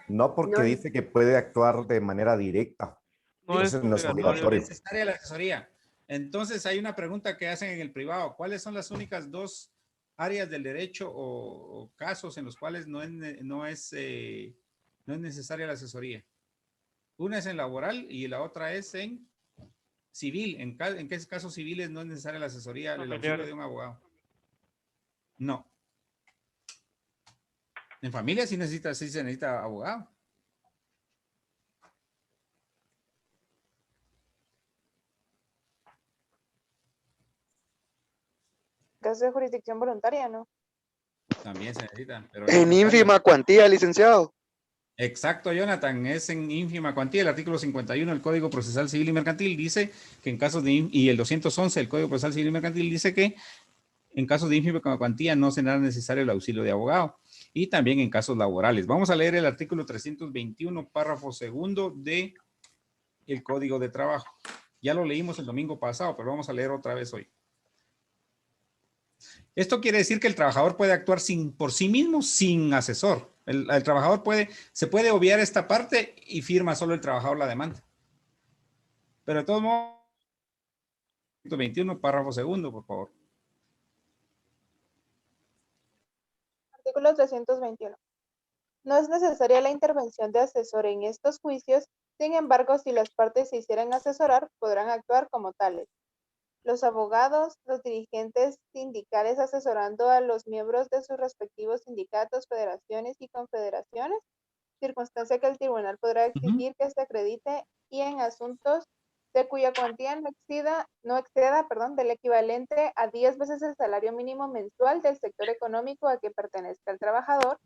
No, porque dice que puede actuar de manera directa. No es obligatorio. necesaria la asesoría. Entonces hay una pregunta que hacen en el privado. ¿Cuáles son las únicas dos áreas del derecho o casos en los cuales no es necesaria la asesoría? Una es en laboral y la otra es en Civil, ¿en qué casos civiles no es necesaria la asesoría, el Familiar. auxilio de un abogado? No. En familia sí se necesita abogado. Caso de jurisdicción voluntaria, ¿no? También se necesita. Pero En ínfima cuantía, licenciado. Exacto, Jonathan, es en ínfima cuantía. El artículo 51 del Código Procesal Civil y Mercantil dice que en casos de, y el 211 del Código Procesal Civil y Mercantil dice que en casos de ínfima cuantía no será necesario el auxilio de abogado. Y también en casos laborales. Vamos a leer el artículo 321, párrafo segundo de el Código de Trabajo. Ya lo leímos el domingo pasado, pero vamos a leer otra vez hoy. Esto quiere decir que el trabajador puede actuar por sí mismo, sin asesor. El trabajador se puede obviar esta parte y firma solo el trabajador la demanda. Pero de todos modos, 121, párrafo segundo, por favor. Artículo 321. No es necesaria la intervención de asesor en estos juicios, sin embargo, si las partes se hicieran asesorar, podrán actuar como tales. Los abogados, los dirigentes sindicales asesorando a los miembros de sus respectivos sindicatos, federaciones y confederaciones, circunstancia que el tribunal podrá exigir que se acredite y en asuntos de cuya cuantía no exceda del equivalente a 10 veces el salario mínimo mensual del sector económico a que pertenezca el trabajador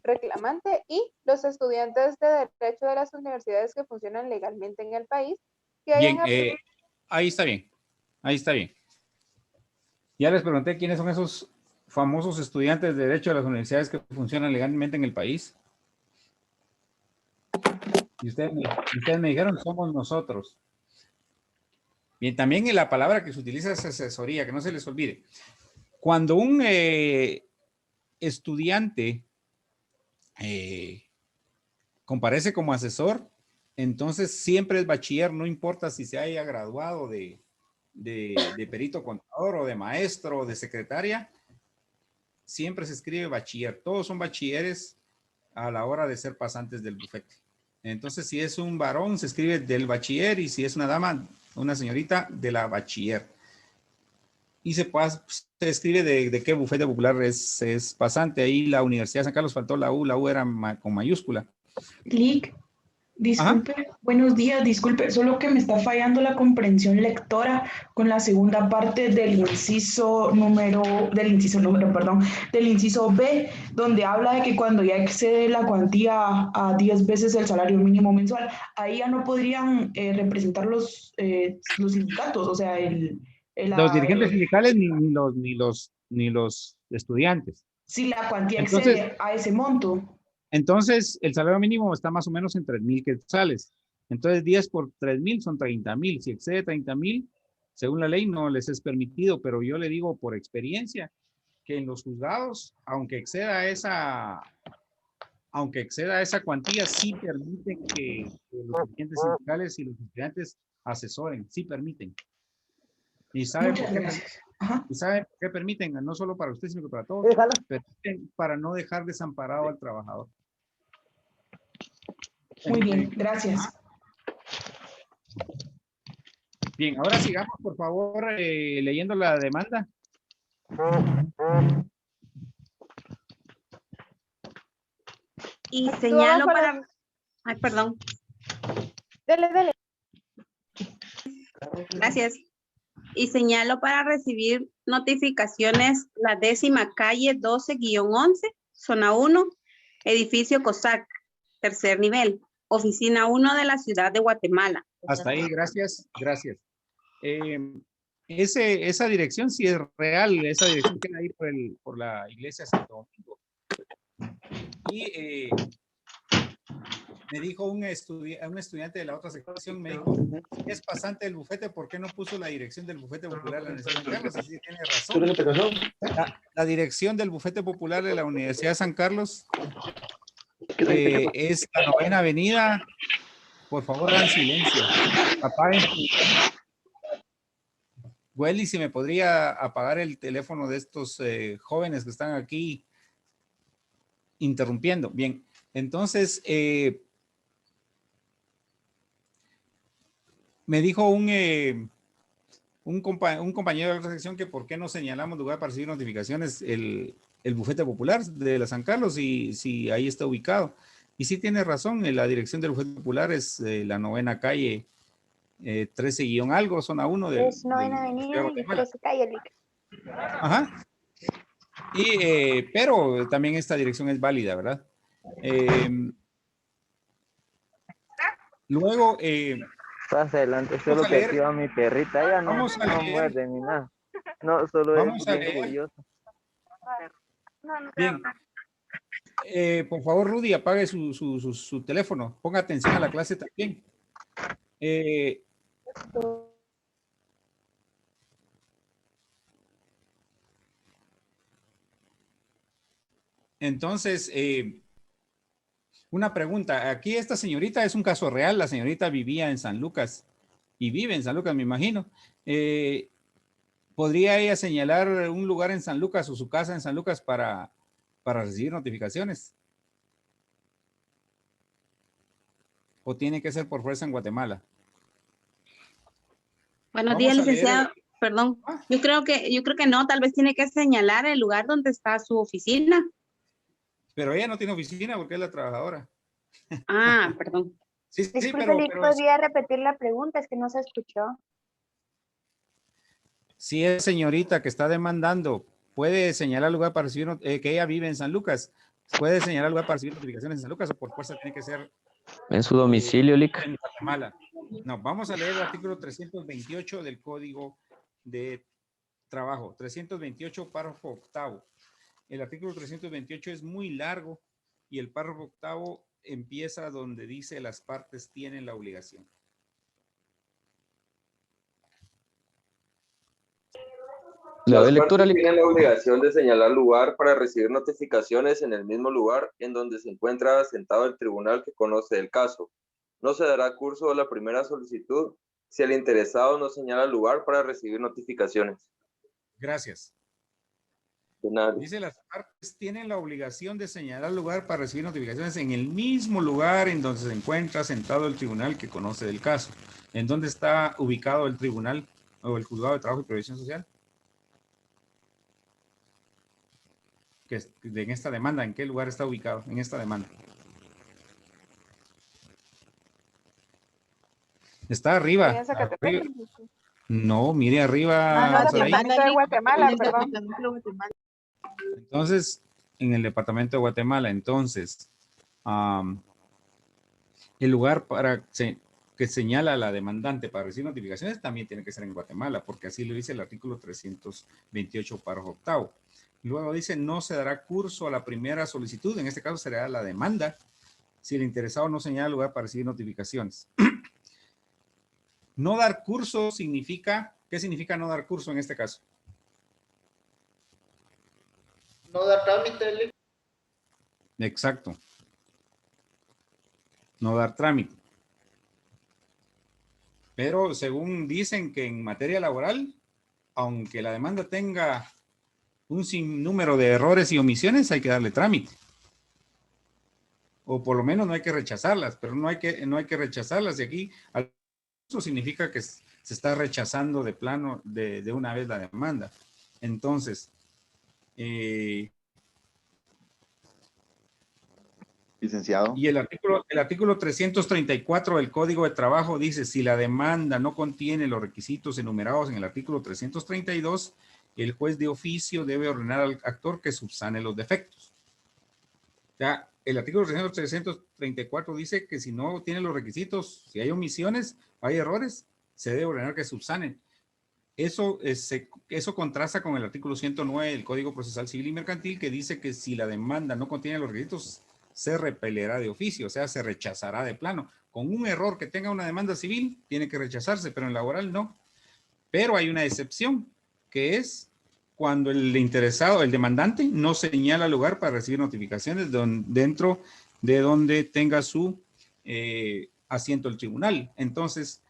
reclamante y los estudiantes de derecho de las universidades que funcionan legalmente en el país. Que Bien, hayan ahí está bien. Ahí está bien. Ya les pregunté quiénes son esos famosos estudiantes de derecho de las universidades que funcionan legalmente en el país. Y ustedes me dijeron, somos nosotros. Bien, también la palabra que se utiliza es asesoría, que no se les olvide. Cuando un estudiante comparece como asesor, entonces siempre es bachiller, no importa si se haya graduado de perito contador o de maestro o de secretaria, siempre se escribe bachiller. Todos son bachilleres a la hora de ser pasantes del bufete. Entonces, si es un varón, se escribe del bachiller, y si es una dama, una señorita, de la bachiller. Y se escribe de qué bufete popular es pasante. Ahí la Universidad de San Carlos faltó la U era con mayúscula. Clic. Disculpe, buenos días, disculpe, solo que me está fallando la comprensión lectora con la segunda parte del inciso B, donde habla de que cuando ya excede la cuantía a 10 veces el salario mínimo mensual, ahí ya no podrían representar los sindicatos, o sea, los dirigentes sindicales ni los estudiantes. Si la cuantía excede a ese monto. Entonces, el salario mínimo está más o menos en 3,000 quetzales. Entonces, 10 por 3,000 son 30,000. Si excede 30,000, según la ley, no les es permitido, pero yo le digo por experiencia que en los juzgados, aunque exceda esa cuantía, sí permiten que los dirigentes sindicales y los estudiantes asesoren, sí permiten. ¿Y saben por qué? ¿Y saben por qué permiten? No solo para usted, sino que para todos. Permiten para no dejar desamparado al trabajador. Muy bien, gracias. Bien, ahora sigamos, por favor, leyendo la demanda. Y señalo para... Ay, perdón. Dele. Gracias. Y señalo para recibir notificaciones la 10ª calle 12-11, zona 1, edificio COSAC, tercer nivel, oficina 1 de la ciudad de Guatemala. Hasta ahí, gracias. Esa dirección sí es real, esa dirección queda ahí por la iglesia Santo Domingo. Y me dijo un estudiante de la otra sección, me dijo, es pasante del bufete, ¿por qué no puso la dirección del bufete popular de la Universidad de San Carlos? Así que tiene razón. La dirección del bufete popular de la Universidad de San Carlos es la 9ª avenida. Por favor, hagan silencio. Apaguen. Welly, si me podría apagar el teléfono de estos jóvenes que están aquí interrumpiendo. Bien, entonces, Me dijo un compañero de la otra sección que por qué no señalamos lugar para recibir notificaciones el bufete popular de la San Carlos y si ahí está ubicado. Y sí tiene razón, la dirección del bufete popular es la 9ª calle, 13- zona 1 del... Es 9ª avenida y 13 calle. Ajá. Pero también esta dirección es válida, ¿verdad? Luego... Pasa adelante, solo que aquí va mi perrita, ella no muerde ni nada. No, solo es bien curiosa. Bien. Por favor, Rudy, apague su teléfono. Ponga atención a la clase también. Entonces, una pregunta. Aquí esta señorita es un caso real. La señorita vivía en San Lucas y vive en San Lucas, me imagino. ¿Podría ella señalar un lugar en San Lucas o su casa en San Lucas para recibir notificaciones? ¿O tiene que ser por fuerza en Guatemala? Buenos días, licenciado. Perdón. Yo creo que no, tal vez tiene que señalar el lugar donde está su oficina. Pero ella no tiene oficina porque es la trabajadora. Ah, perdón. Sí, Disculpe, ¿podría repetir la pregunta? Es que no se escuchó. Si es señorita que está demandando, puede señalar lugar para recibir, que ella vive en San Lucas, puede señalar lugar para recibir notificaciones en San Lucas o por fuerza tiene que ser en su domicilio, Lic. En Guatemala. No, vamos a leer el artículo 328 del Código de Trabajo. 328, párrafo 8º. El artículo 328 es muy largo y el párrafo 8º empieza donde dice las partes tienen la obligación. Las partes tienen la obligación de señalar lugar para recibir notificaciones en el mismo lugar en donde se encuentra sentado el tribunal que conoce el caso. No se dará curso a la primera solicitud si el interesado no señala lugar para recibir notificaciones. Gracias. Dice las partes tienen la obligación de señalar lugar para recibir notificaciones en el mismo lugar en donde se encuentra sentado el tribunal que conoce del caso. ¿En dónde está ubicado el tribunal o el juzgado de trabajo y previsión social? En esta demanda, ¿en qué lugar está ubicado en esta demanda? Está arriba. No, mire arriba. Departamento de Guatemala, perdón. Entonces, en el departamento de Guatemala, entonces, el lugar para que señala la demandante para recibir notificaciones también tiene que ser en Guatemala, porque así lo dice el artículo 328, párrafo 8º. Luego dice, no se dará curso a la primera solicitud, en este caso será la demanda, si el interesado no señala lugar para recibir notificaciones. No dar curso significa, ¿qué significa no dar curso en este caso? No dar trámite. Exacto. No dar trámite. Pero según dicen que en materia laboral, aunque la demanda tenga un sinnúmero de errores y omisiones, hay que darle trámite. O por lo menos no hay que rechazarlas, pero no hay que rechazarlas. Y aquí eso significa que se está rechazando de plano de una vez la demanda. Entonces, licenciado. Y el artículo 334 del Código de Trabajo dice, si la demanda no contiene los requisitos enumerados en el artículo 332, el juez de oficio debe ordenar al actor que subsane los defectos. Ya, el artículo 334 dice que si no tiene los requisitos, si hay omisiones, hay errores, se debe ordenar que subsanen. Eso contrasta con el artículo 109 del Código Procesal Civil y Mercantil, que dice que si la demanda no contiene los requisitos, se repelerá de oficio, o sea, se rechazará de plano. Con un error que tenga una demanda civil, tiene que rechazarse, pero en laboral no. Pero hay una excepción, que es cuando el interesado, el demandante, no señala lugar para recibir notificaciones dentro de donde tenga su asiento el tribunal. Entonces,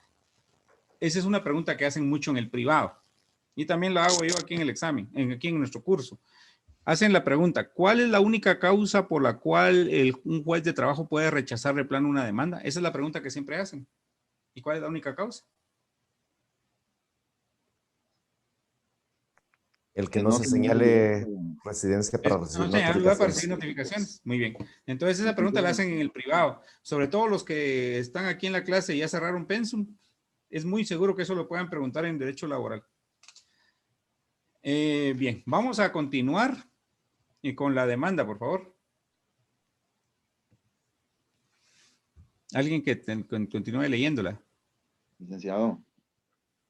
esa es una pregunta que hacen mucho en el privado. Y también la hago yo aquí en el examen, aquí en nuestro curso. Hacen la pregunta, ¿cuál es la única causa por la cual un juez de trabajo puede rechazar de plano una demanda? Esa es la pregunta que siempre hacen. ¿Y cuál es la única causa? El que no se señale residencia para recibir lugar para recibir notificaciones. notificaciones. Muy bien. Entonces esa pregunta la hacen en el privado. Sobre todo los que están aquí en la clase y ya cerraron pensum, es muy seguro que eso lo puedan preguntar en derecho laboral. Bien, vamos a continuar con la demanda, por favor. Alguien que continúe leyéndola. Licenciado.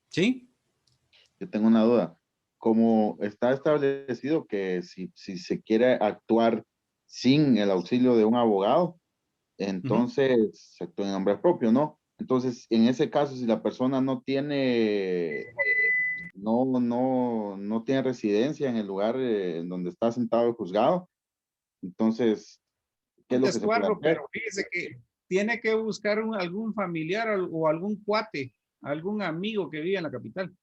¿Sí? Yo tengo una duda. Como está establecido que si se quiere actuar sin el auxilio de un abogado, entonces se actúa en nombre propio, ¿no? Entonces, en ese caso, si la persona no tiene residencia en el lugar en donde está sentado el juzgado, entonces, ¿qué es lo que se puede hacer? Pero fíjese que tiene que buscar algún familiar o algún cuate, algún amigo que vive en la capital.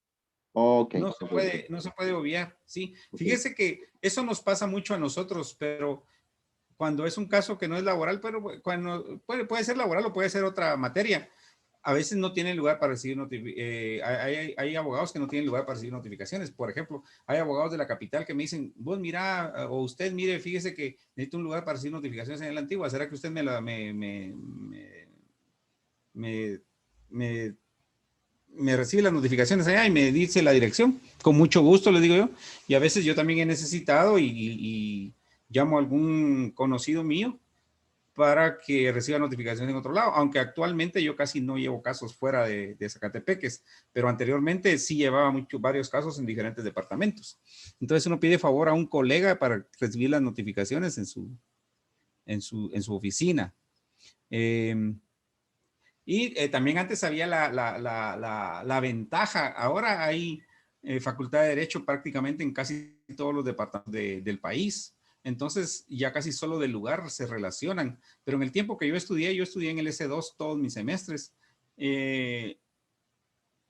Okay, no se puede obviar, sí. Fíjese que eso nos pasa mucho a nosotros, pero cuando es un caso que no es laboral, pero cuando puede ser laboral o puede ser otra materia, a veces no tienen lugar para recibir hay abogados que no tienen lugar para recibir notificaciones. Por ejemplo, hay abogados de la capital que me dicen, vos mira, o usted mire, fíjese que necesito un lugar para recibir notificaciones en la antigua. ¿Será que usted me recibe las notificaciones allá y me dice la dirección? Con mucho gusto, le digo yo. Y a veces yo también he necesitado y llamo a algún conocido mío para que reciba notificaciones en otro lado, aunque actualmente yo casi no llevo casos fuera de Zacatepeques, pero anteriormente sí llevaba varios casos en diferentes departamentos. Entonces uno pide favor a un colega para recibir las notificaciones en su oficina. Y también antes había la ventaja, ahora hay facultad de Derecho prácticamente en casi todos los departamentos del país. Entonces ya casi solo del lugar se relacionan, pero en el tiempo que yo estudié en el S2 todos mis semestres, desde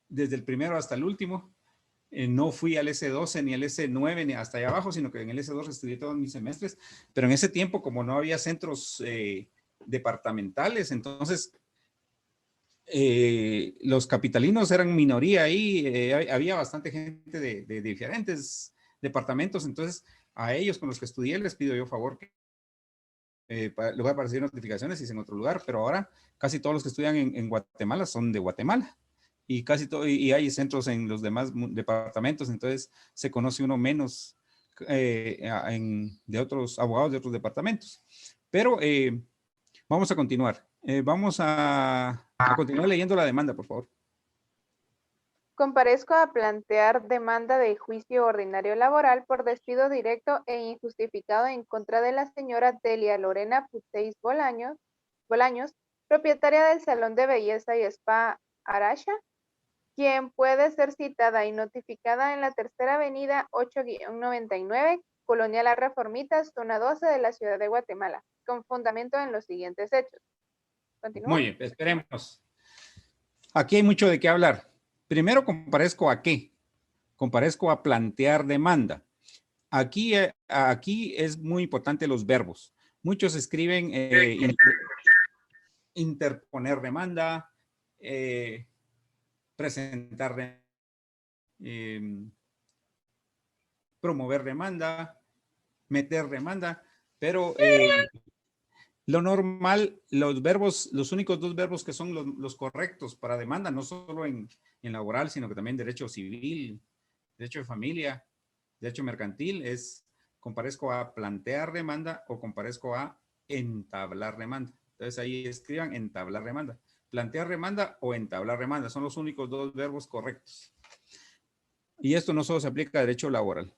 el primero hasta el último. No fui al S12 ni al S9 ni hasta allá abajo, sino que en el S2 estudié todos mis semestres, pero en ese tiempo como no había centros departamentales, entonces los capitalinos eran minoría ahí, había bastante gente de diferentes departamentos, entonces a ellos con los que estudié les pido yo favor que lugar para recibir notificaciones y en otro lugar, pero ahora casi todos los que estudian en Guatemala son de Guatemala y casi todo, y hay centros en los demás departamentos, entonces se conoce uno menos de otros abogados de otros departamentos. Pero vamos a continuar. Vamos a continuar leyendo la demanda, por favor. Comparezco a plantear demanda de juicio ordinario laboral por despido directo e injustificado en contra de la señora Delia Lorena Puteis Bolaños, propietaria del Salón de Belleza y Spa Aracha, quien puede ser citada y notificada en la Tercera Avenida 8-99, Colonia La Reformitas, zona 12 de la ciudad de Guatemala, con fundamento en los siguientes hechos. ¿Continúo? Muy bien, esperemos. Aquí hay mucho de qué hablar. Primero, comparezco a qué. Comparezco a plantear demanda. Aquí es muy importante los verbos. Muchos escriben interponer demanda, presentar, promover demanda, meter demanda, pero lo normal, los únicos dos verbos que son los correctos para demanda, no solo en laboral, sino que también derecho civil, derecho de familia, derecho mercantil, es comparezco a plantear demanda o comparezco a entablar demanda. Entonces ahí escriban entablar demanda. Plantear demanda o entablar demanda son los únicos dos verbos correctos. Y esto no solo se aplica a derecho laboral.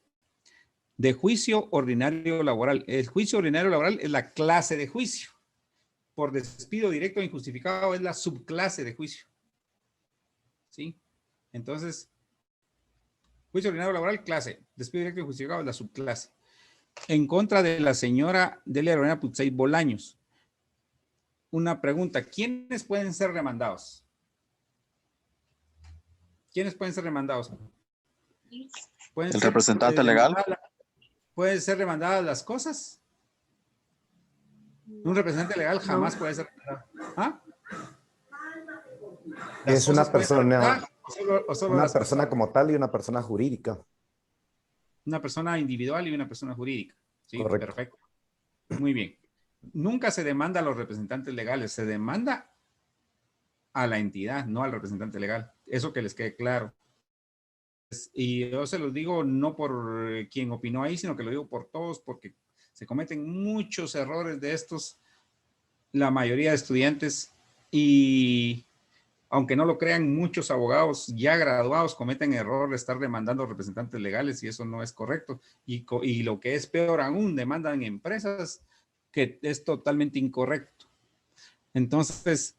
De juicio ordinario laboral. El juicio ordinario laboral es la clase de juicio. Por despido directo e injustificado es la subclase de juicio. ¿Sí? Entonces, juicio ordinario laboral, clase. Despido directo e injustificado es la subclase. En contra de la señora Delia Lorena Puteis Bolaños. Una pregunta. ¿Quiénes pueden ser demandados? ¿Quiénes pueden ser demandados? ¿El representante legal? ¿Pueden ser demandadas las cosas? Un representante legal jamás puede ser demandado. ¿Ah? Es una persona, o solo una las persona como tal y una persona jurídica. Una persona individual y una persona jurídica. Sí, correcto. Perfecto. Muy bien. Nunca se demanda a los representantes legales, se demanda a la entidad, no al representante legal. Eso que les quede claro. Y yo se los digo no por quien opinó ahí, sino que lo digo por todos, porque se cometen muchos errores de estos, la mayoría de estudiantes, y aunque no lo crean, muchos abogados ya graduados cometen error de estar demandando representantes legales, y eso no es correcto. Y lo que es peor aún, demandan empresas, que es totalmente incorrecto. Entonces,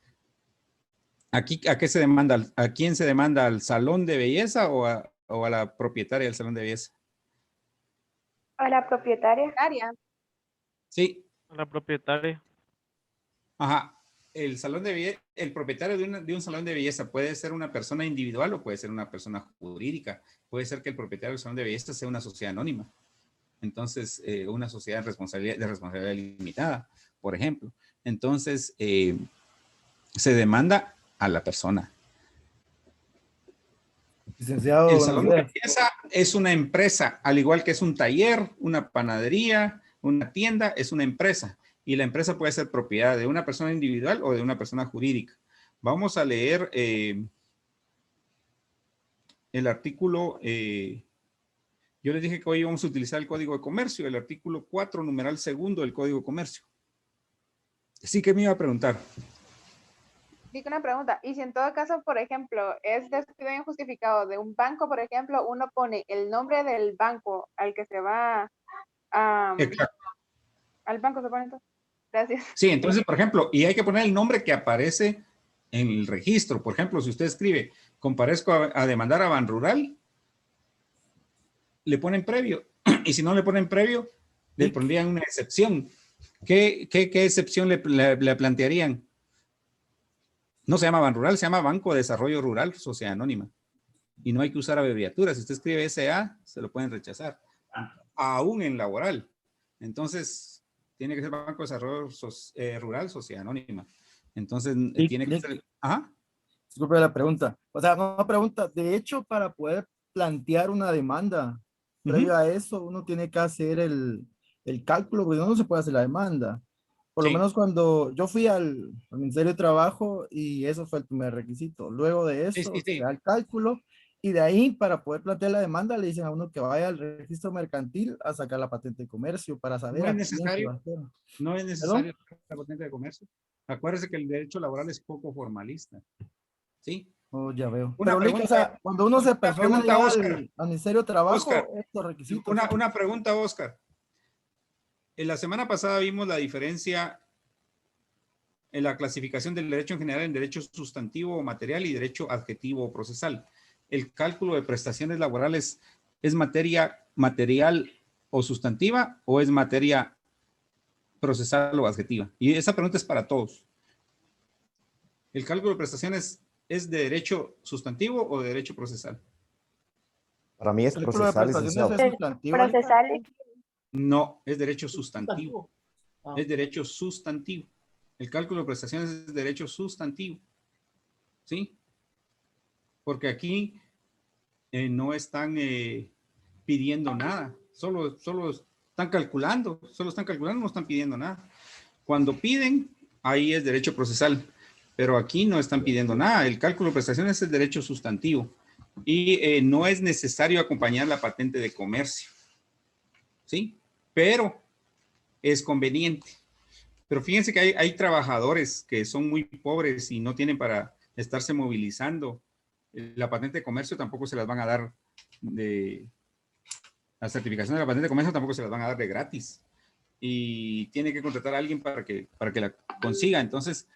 aquí, ¿a qué se demanda? ¿A quién se demanda? ¿Al salón de belleza o a la propietaria del salón de belleza? A la propietaria. Sí. A la propietaria. Ajá. El salón de belleza, el propietario de un salón de belleza puede ser una persona individual o puede ser una persona jurídica. Puede ser que el propietario del salón de belleza sea una sociedad anónima. Entonces, una sociedad de responsabilidad limitada, por ejemplo. Entonces, se demanda a la persona. Licenciado, el salón de belleza es una empresa, al igual que es un taller, una panadería, una tienda, es una empresa. Y la empresa puede ser propiedad de una persona individual o de una persona jurídica. Vamos a leer el artículo, yo les dije que hoy vamos a utilizar el Código de Comercio, el artículo 4, numeral segundo del Código de Comercio. Sí, que me iba a preguntar. Digo una pregunta, y si en todo caso, por ejemplo, es despido injustificado de un banco, por ejemplo, uno pone el nombre del banco al que se va al banco, se pone entonces. Gracias. Sí, entonces, por ejemplo, y hay que poner el nombre que aparece en el registro. Por ejemplo, si usted escribe, comparezco a demandar a Banrural, le ponen previo. Y si no le ponen previo, le pondrían una excepción. ¿Qué excepción le plantearían? No se llama Banrural, se llama Banco de Desarrollo Rural, Sociedad Anónima. Y no hay que usar abreviaturas. Si usted escribe SA, se lo pueden rechazar. Aún en laboral. Entonces, tiene que ser Banco de Desarrollo Rural, Sociedad Anónima. Entonces, tiene que ser... Ajá. Disculpe la pregunta. O sea, una pregunta. De hecho, para poder plantear una demanda, previo a eso, uno tiene que hacer el cálculo, porque no se puede hacer la demanda. Por lo menos cuando yo fui al Ministerio de Trabajo y eso fue el primer requisito. Luego de eso, se da el cálculo y de ahí para poder plantear la demanda le dicen a uno que vaya al registro mercantil a sacar la patente de comercio para saber. No es necesario. No es necesario la patente de comercio. Acuérdese que el derecho laboral es poco formalista. ¿Sí? Oh, ya veo. Una pero pregunta, o sea, cuando uno se persona al Ministerio de Trabajo, Oscar, estos requisitos. Una pregunta, Oscar. En la semana pasada vimos la diferencia en la clasificación del derecho en general en derecho sustantivo o material y derecho adjetivo o procesal. ¿El cálculo de prestaciones laborales es materia material o sustantiva o es materia procesal o adjetiva? Y esa pregunta es para todos. ¿El cálculo de prestaciones es de derecho sustantivo o de derecho procesal? Para mí es procesal. ¿Procesal? No, es derecho sustantivo. Es derecho sustantivo. El cálculo de prestaciones es derecho sustantivo. ¿Sí? Porque aquí no están pidiendo nada. Solo están calculando. No están pidiendo nada. Cuando piden, ahí es derecho procesal. Pero aquí no están pidiendo nada. El cálculo de prestaciones es derecho sustantivo. Y no es necesario acompañar la patente de comercio. ¿Sí? Pero es conveniente. Pero fíjense que hay trabajadores que son muy pobres y no tienen para estarse movilizando. La patente de comercio tampoco se las van a dar la certificación de la patente de comercio tampoco se las van a dar de gratis. Y tiene que contratar a alguien para que la consiga. Entonces,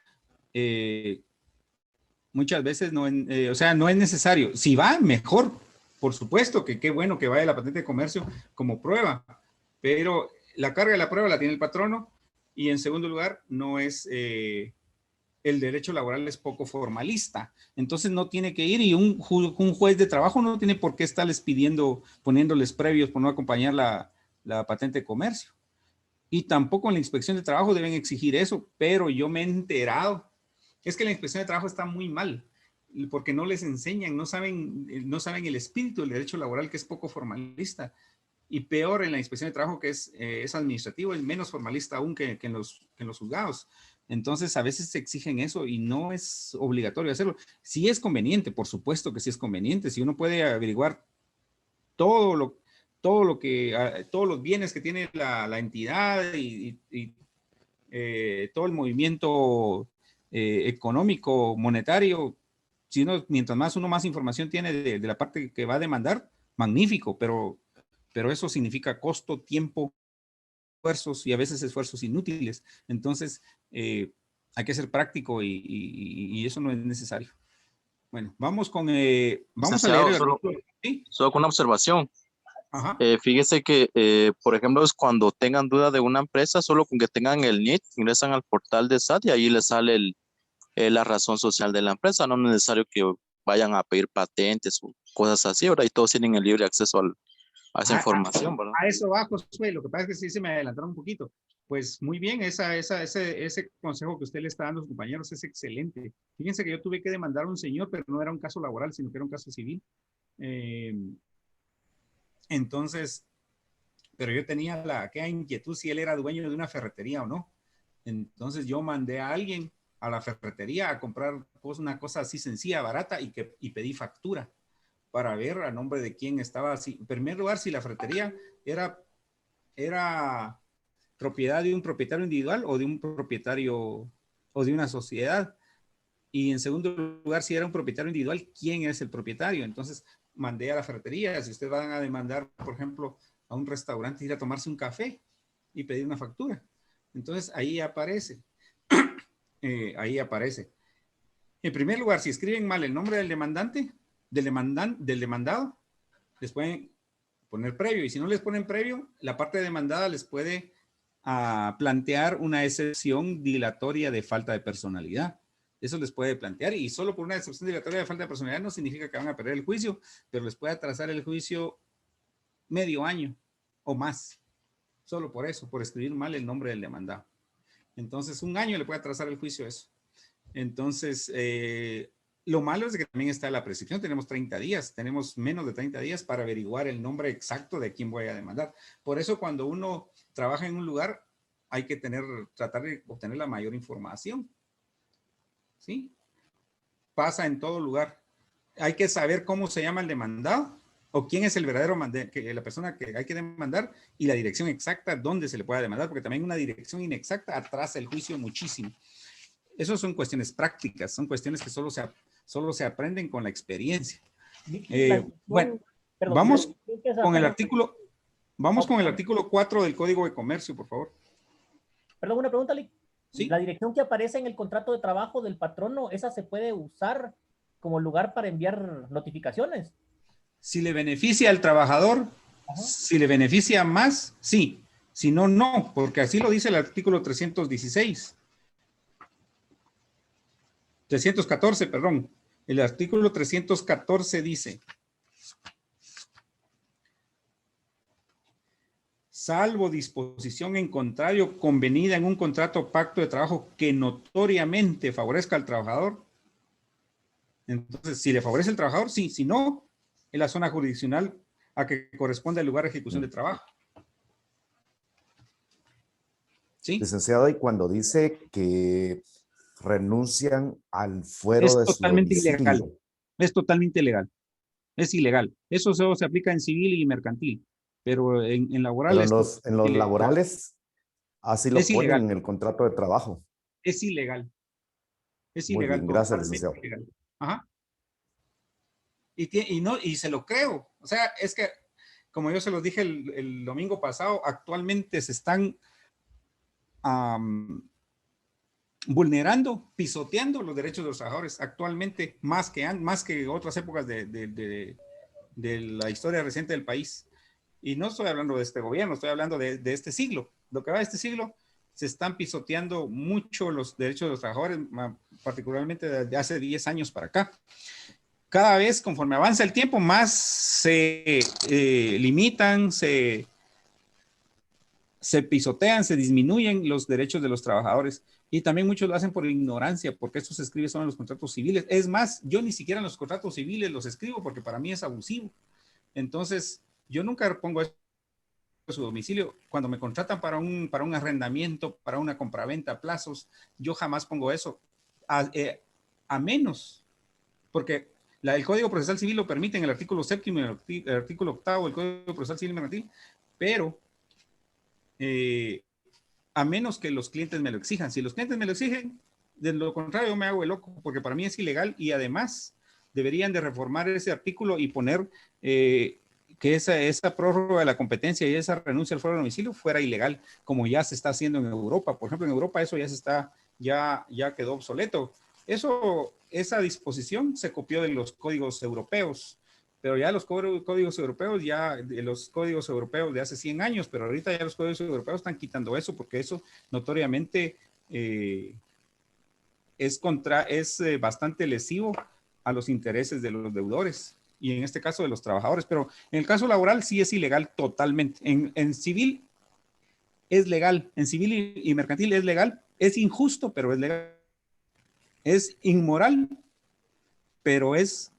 muchas veces no es necesario. Si va, mejor. Por supuesto que qué bueno que vaya la patente de comercio como prueba. Pero la carga de la prueba la tiene el patrono. Y en segundo lugar, no es, el derecho laboral es poco formalista. Entonces no tiene que ir y un juez de trabajo no tiene por qué estarles pidiendo, poniéndoles previos por no acompañar la patente de comercio. Y tampoco en la inspección de trabajo deben exigir eso, pero yo me he enterado. Es que la inspección de trabajo está muy mal, porque no les enseñan, no saben el espíritu del derecho laboral, que es poco formalista. y peor en la inspección de trabajo, que es administrativo, es menos formalista aún que en los juzgados. Entonces, a veces se exigen eso y no es obligatorio hacerlo. Sí es conveniente, por supuesto que sí es conveniente. Si uno puede averiguar todos los bienes que tiene la entidad y todo el movimiento económico, monetario, si uno, mientras más información tiene de la parte que va a demandar, magnífico, pero eso significa costo, tiempo, esfuerzos y a veces esfuerzos inútiles. Entonces, hay que ser práctico y eso no es necesario. Bueno, vamos a leer solo con una observación. Ajá. Fíjese que, por ejemplo, es cuando tengan duda de una empresa, solo con que tengan el NIT, ingresan al portal de SAT y ahí les sale la razón social de la empresa. No es necesario que vayan a pedir patentes o cosas así. Ahora y todos tienen el libre acceso a esa información, ¿verdad? A eso va, Josué. Lo que pasa es que sí se me adelantaron un poquito. Pues muy bien, ese consejo que usted le está dando a sus compañeros es excelente. Fíjense que yo tuve que demandar a un señor, pero no era un caso laboral, sino que era un caso civil. Entonces, pero yo tenía aquella inquietud si él era dueño de una ferretería o no. Entonces yo mandé a alguien a la ferretería a comprar pues, una cosa así sencilla, barata, y pedí factura para ver a nombre de quién estaba. En primer lugar, si la ferretería era propiedad de un propietario individual o de un propietario o de una sociedad. Y en segundo lugar, si era un propietario individual, ¿quién es el propietario? Entonces mandé a la ferretería. Si ustedes van a demandar, por ejemplo, a un restaurante, ir a tomarse un café y pedir una factura. Entonces ahí aparece. Ahí aparece. En primer lugar, si escriben mal el nombre del demandante, del demandado, les pueden poner previo. Y si no les ponen previo, la parte demandada les puede plantear una excepción dilatoria de falta de personalidad. Eso les puede plantear, y solo por una excepción dilatoria de falta de personalidad no significa que van a perder el juicio, pero les puede atrasar el juicio medio año o más. Solo por eso, por escribir mal el nombre del demandado. Entonces, un año le puede atrasar el juicio eso. Entonces, lo malo es que también está la prescripción. Tenemos 30 días, tenemos menos de 30 días para averiguar el nombre exacto de quién voy a demandar. Por eso, cuando uno trabaja en un lugar, hay que tratar de obtener la mayor información. ¿Sí? Pasa en todo lugar. Hay que saber cómo se llama el demandado o quién es el verdadero la persona que hay que demandar y la dirección exacta donde se le pueda demandar, porque también una dirección inexacta atrasa el juicio muchísimo. Esas son cuestiones prácticas, son cuestiones que solo se aprenden con la experiencia. Bueno, vamos con el artículo. Vamos con el artículo 4 del Código de Comercio, por favor. Perdón, una pregunta, Lick. ¿Sí? La dirección que aparece en el contrato de trabajo del patrono, ¿esa se puede usar como lugar para enviar notificaciones? Si le beneficia al trabajador, si le beneficia más, sí. Si no, no, porque así lo dice el artículo 314, perdón. El artículo 314 dice: salvo disposición en contrario convenida en un contrato o pacto de trabajo que notoriamente favorezca al trabajador. Entonces, si le favorece al trabajador, sí. Si no, es la zona jurisdiccional a que corresponde el lugar de ejecución de trabajo. ¿Sí? Licenciado, y cuando dice que renuncian al fuero de su ilegal. Es totalmente ilegal. Es ilegal. Eso solo se aplica en civil y mercantil. Pero en laborales. En los laborales, así lo ponen ilegal. en el contrato de trabajo. Es ilegal. Es Muy ilegal. bien, gracias, licenciado. Ilegal. Ajá. Y se lo creo. O sea, es que, como yo se los dije el domingo pasado, actualmente se están vulnerando, pisoteando los derechos de los trabajadores. Actualmente, más que otras épocas de la historia reciente del país. Y no estoy hablando de este gobierno, estoy hablando de este siglo. Lo que va de este siglo, se están pisoteando mucho los derechos de los trabajadores, particularmente desde hace 10 años para acá. Cada vez, conforme avanza el tiempo, más se limitan, se pisotean, se disminuyen los derechos de los trabajadores. Y también muchos lo hacen por ignorancia, porque esto se escribe solo en los contratos civiles. Es más, yo ni siquiera en los contratos civiles los escribo porque para mí es abusivo. Entonces, yo nunca pongo eso de su domicilio. Cuando me contratan para un arrendamiento, para una compraventa a plazos, yo jamás pongo eso. A menos, porque el Código Procesal Civil lo permite en el artículo 7º y el artículo 8º del Código Procesal Civil Mercantil, pero a menos que los clientes me lo exijan. Si los clientes me lo exigen, de lo contrario, yo me hago el loco, porque para mí es ilegal y además deberían de reformar ese artículo y poner que esa prórroga de la competencia y esa renuncia al fuero de domicilio fuera ilegal, como ya se está haciendo en Europa. Por ejemplo, en Europa eso ya quedó obsoleto. Esa disposición se copió de los códigos europeos, pero ya los códigos europeos, de hace 100 años, pero ahorita ya los códigos europeos están quitando eso, porque eso notoriamente es bastante lesivo a los intereses de los deudores y en este caso de los trabajadores, pero en el caso laboral sí es ilegal totalmente. En civil es legal, en civil y mercantil es legal, es injusto, pero es legal. Es inmoral, pero es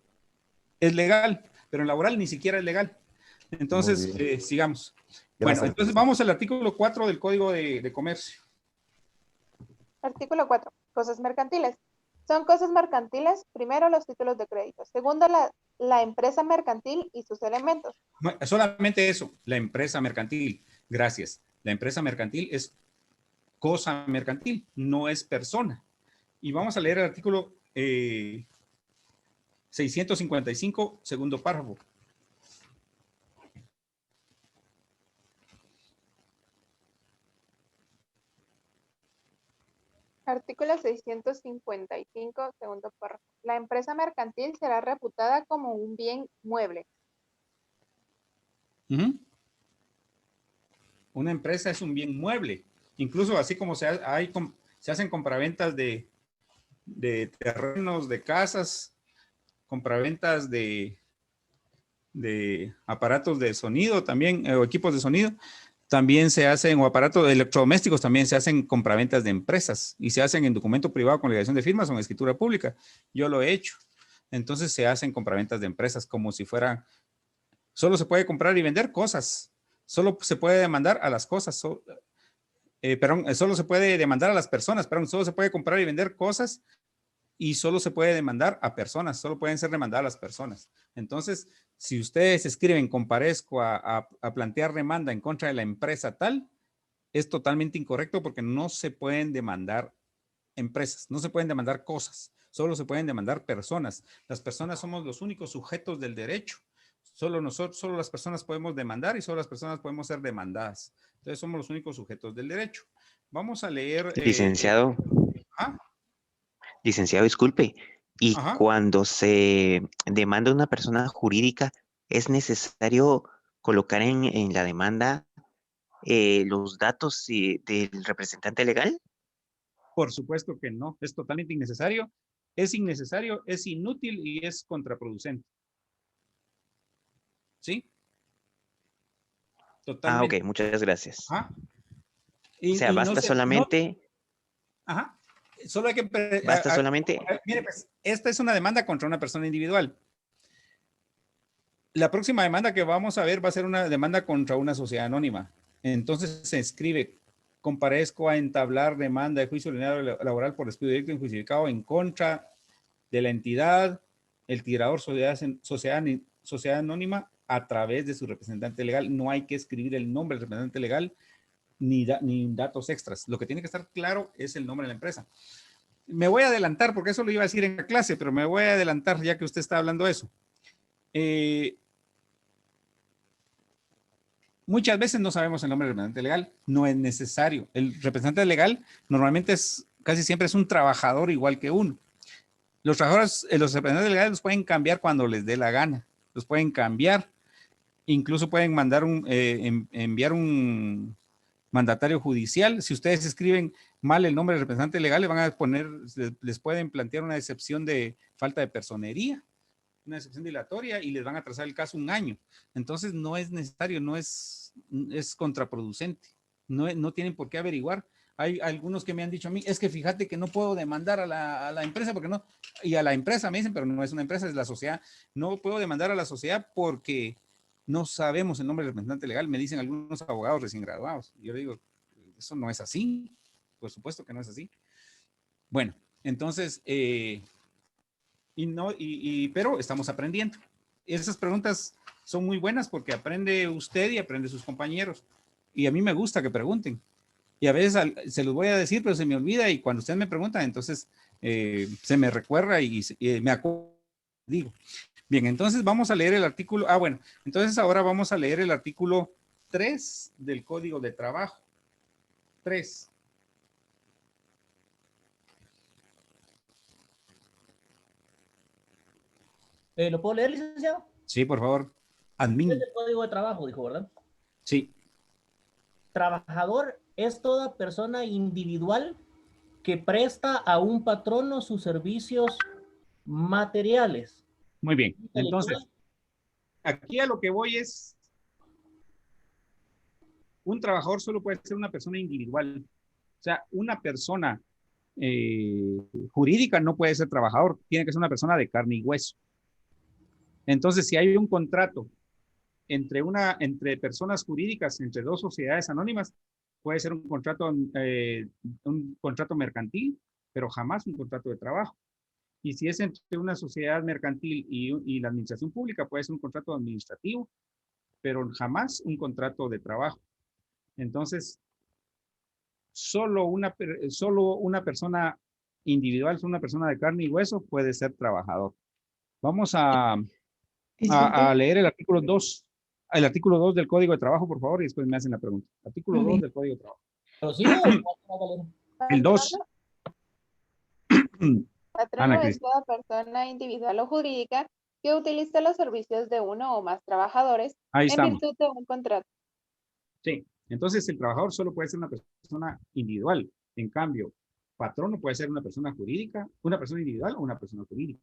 legal, pero en laboral ni siquiera es legal. Entonces, sigamos. Bueno, entonces vamos al artículo 4 del Código de Comercio. Artículo 4. Cosas mercantiles. Son cosas mercantiles, primero, los títulos de crédito. Segundo, la empresa mercantil y sus elementos. Solamente eso, la empresa mercantil. Gracias. La empresa mercantil es cosa mercantil, no es persona. Y vamos a leer el artículo 655, segundo párrafo. Artículo 655, segundo párrafo. La empresa mercantil será reputada como un bien mueble. Una empresa es un bien mueble. Incluso así como se hacen compraventas de terrenos, de casas, compraventas de aparatos de sonido también, o equipos de sonido, también se hacen, o aparatos electrodomésticos, también se hacen compraventas de empresas y se hacen en documento privado con liquidación de firmas o en escritura pública. Yo lo he hecho. Entonces se hacen compraventas de empresas como si fuera, solo se puede comprar y vender cosas, solo se puede demandar a las cosas, solo se puede demandar a las personas, solo se puede comprar y vender cosas y solo se puede demandar a personas, solo pueden ser demandadas las personas. Entonces, si ustedes escriben comparezco a plantear demanda en contra de la empresa tal, es totalmente incorrecto porque no se pueden demandar empresas, no se pueden demandar cosas, solo se pueden demandar personas. Las personas somos los únicos sujetos del derecho. Solo las personas podemos demandar y solo las personas podemos ser demandadas. Entonces somos los únicos sujetos del derecho. Vamos a leer... Licenciado. Licenciado, disculpe. Y cuando se demanda a una persona jurídica, ¿es necesario colocar en la demanda los datos del representante legal? Por supuesto que no. Es totalmente innecesario. Es innecesario, es inútil y es contraproducente. ¿Sí? Totalmente. Ok, muchas gracias. O sea, basta no solamente... Solo hay que... Basta solamente... Mire, pues, esta es una demanda contra una persona individual. La próxima demanda que vamos a ver va a ser una demanda contra una sociedad anónima. Entonces se escribe, comparezco a entablar demanda de juicio ordinario laboral por despido directo injustificado en contra de la entidad, el tirador sociedad anónima a través de su representante legal. No hay que escribir el nombre del representante legal ni datos extras. Lo que tiene que estar claro es el nombre de la empresa. Me voy a adelantar porque eso lo iba a decir en la clase, pero me voy a adelantar ya que usted está hablando de eso. Muchas veces no sabemos el nombre del representante legal. No es necesario. El representante legal normalmente casi siempre es un trabajador igual que uno. Los trabajadores, los representantes legales los pueden cambiar cuando les dé la gana. Los pueden cambiar. Incluso pueden enviar un mandatario judicial. Si ustedes escriben mal el nombre del representante legal, les pueden plantear una excepción de falta de personería, una excepción dilatoria y les van a atrasar el caso un año. Entonces no es necesario, es contraproducente. No tienen por qué averiguar. Hay algunos que me han dicho a mí, es que fíjate que no puedo demandar a la empresa porque no, y a la empresa me dicen, pero no es una empresa, es la sociedad. No puedo demandar a la sociedad porque no sabemos el nombre del representante legal, me dicen algunos abogados recién graduados. Yo le digo, eso no es así, por supuesto que no es así. Bueno, entonces, pero estamos aprendiendo. Esas preguntas son muy buenas porque aprende usted y aprende sus compañeros. Y a mí me gusta que pregunten. Y a veces se los voy a decir, pero se me olvida y cuando usted me pregunta, entonces se me recuerda y me acuerdo. Digo. Bien, entonces vamos a leer el artículo. Bueno, entonces ahora vamos a leer el artículo 3 del Código de Trabajo. 3. ¿Lo puedo leer, licenciado? Sí, por favor. Admin. Es el Código de Trabajo, dijo, ¿verdad? Sí. Trabajador es toda persona individual que presta a un patrono sus servicios materiales. Muy bien. Entonces, aquí a lo que voy es, un trabajador solo puede ser una persona individual. O sea, una persona jurídica no puede ser trabajador, tiene que ser una persona de carne y hueso. Entonces, si hay un contrato entre personas jurídicas, entre dos sociedades anónimas, puede ser un contrato mercantil, pero jamás un contrato de trabajo. Y si es entre una sociedad mercantil y la administración pública, puede ser un contrato administrativo, pero jamás un contrato de trabajo. Entonces, solo una persona individual, solo una persona de carne y hueso puede ser trabajador. Vamos a leer el artículo 2. El artículo 2 del Código de Trabajo, por favor, y después me hacen la pregunta. Artículo 2 del Código de Trabajo. El 2. Patrono es toda persona individual o jurídica que utiliza los servicios de uno o más trabajadores en virtud de un contrato. Sí, entonces el trabajador solo puede ser una persona individual. En cambio, patrono puede ser una persona jurídica, una persona individual o una persona jurídica.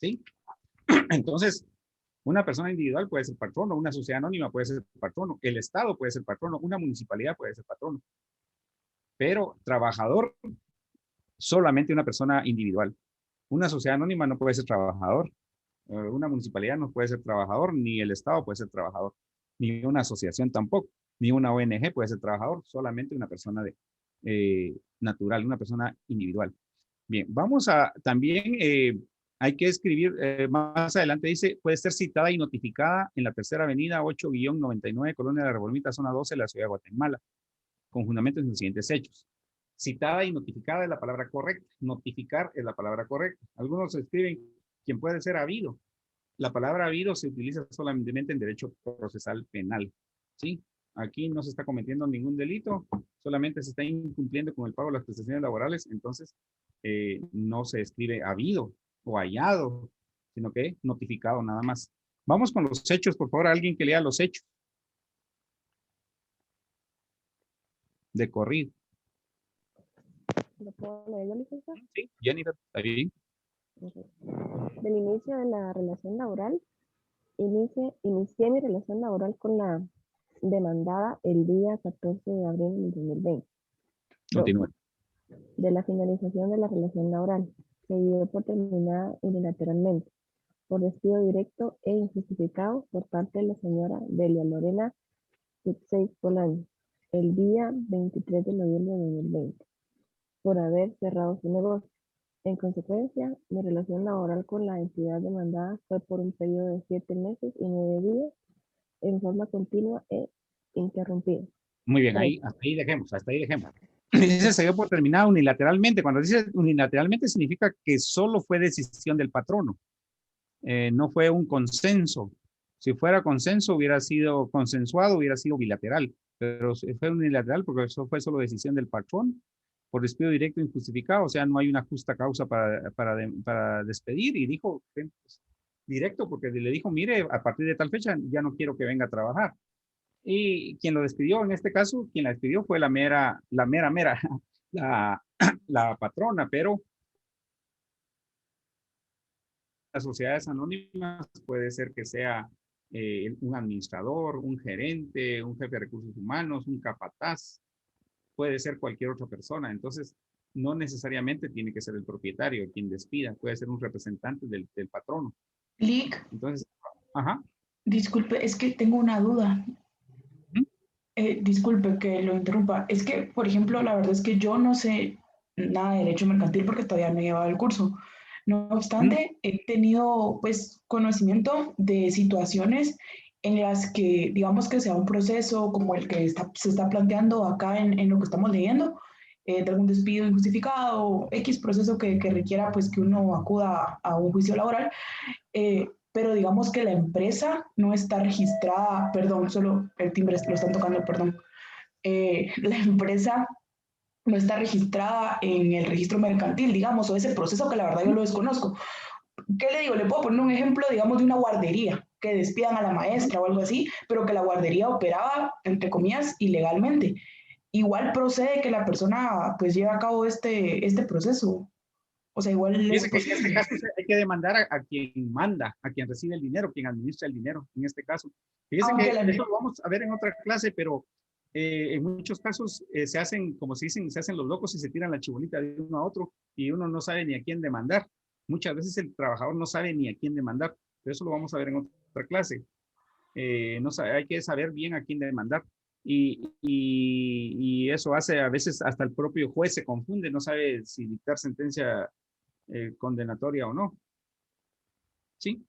¿Sí? Entonces, una persona individual puede ser patrono, una sociedad anónima puede ser patrono, el Estado puede ser patrono, una municipalidad puede ser patrono. Pero trabajador, solamente una persona individual. Una sociedad anónima no puede ser trabajador, una municipalidad no puede ser trabajador, ni el Estado puede ser trabajador, ni una asociación tampoco, ni una ONG puede ser trabajador, solamente una persona natural, una persona individual. Bien, vamos a también, hay que escribir, más adelante dice, puede ser citada y notificada en la Tercera Avenida 8-99, Colonia de la Reformita, zona 12, de la Ciudad de Guatemala, con fundamentos en los siguientes hechos. Citada y notificada es la palabra correcta. Notificar es la palabra correcta. Algunos escriben quien puede ser habido. La palabra habido se utiliza solamente en derecho procesal penal. ¿Sí? Aquí no se está cometiendo ningún delito, solamente se está incumpliendo con el pago de las prestaciones laborales, entonces no se escribe habido o hallado, sino que notificado nada más. Vamos con los hechos, por favor, alguien que lea los hechos. De corrido. ¿Lo puedo leer yo, licenciado? Sí, Jennifer, está bien. Del inicio de la relación laboral, inicié mi relación laboral con la demandada el día 14 de abril del 2020. Continúe. De la finalización de la relación laboral, se dio por terminada unilateralmente, por despido directo e injustificado por parte de la señora Delia Lorena Sucey Polán, el día 23 de noviembre de 2020, por haber cerrado su negocio. En consecuencia, mi relación laboral con la entidad demandada fue por un periodo de 7 meses y 9 días, en forma continua e interrumpida. Muy bien, hasta ahí dejemos. Dice se dio por terminada unilateralmente. Cuando dice unilateralmente significa que solo fue decisión del patrono. No fue un consenso. Si fuera consenso, hubiera sido consensuado, hubiera sido bilateral. Pero fue unilateral porque eso fue solo decisión del patrón por despido directo e injustificado. O sea, no hay una justa causa para despedir. Y dijo pues, directo porque le dijo, mire, a partir de tal fecha ya no quiero que venga a trabajar. Y quien lo despidió, en este caso, quien la despidió fue la patrona, pero las sociedades anónimas puede ser que sea un administrador, un gerente, un jefe de recursos humanos, un capataz, puede ser cualquier otra persona. Entonces, no necesariamente tiene que ser el propietario quien despida, puede ser un representante del patrono. Lick, Entonces, ajá. disculpe, es que tengo una duda. Disculpe que lo interrumpa. Es que, por ejemplo, la verdad es que yo no sé nada de derecho mercantil porque todavía no he llevado el curso. No obstante, he tenido pues conocimiento de situaciones en las que, digamos que sea un proceso como el que se está planteando acá en lo que estamos leyendo, de algún despido injustificado o X proceso que requiera pues que uno acuda a un juicio laboral, pero digamos que la empresa no está registrada, perdón, solo el timbre lo están tocando, perdón. La empresa no está registrada en el registro mercantil, digamos, o ese proceso que la verdad yo lo desconozco. ¿Qué le digo? Le puedo poner un ejemplo, digamos, de una guardería, que despidan a la maestra o algo así, pero que la guardería operaba, entre comillas, ilegalmente. Igual procede que la persona pues lleve a cabo este proceso. O sea, igual Fíjese que en este caso hay que demandar a quien manda, a quien recibe el dinero, quien administra el dinero, en este caso. Fíjese que eso lo vamos a ver en otra clase, pero en muchos casos se hacen, como se dicen, se hacen los locos y se tiran la chibolita de uno a otro y uno no sabe ni a quién demandar. Muchas veces el trabajador no sabe ni a quién demandar, pero eso lo vamos a ver en otra clase. No sabe, hay que saber bien a quién demandar. Y eso hace a veces hasta el propio juez se confunde, no sabe si dictar sentencia condenatoria o no. ¿Sí?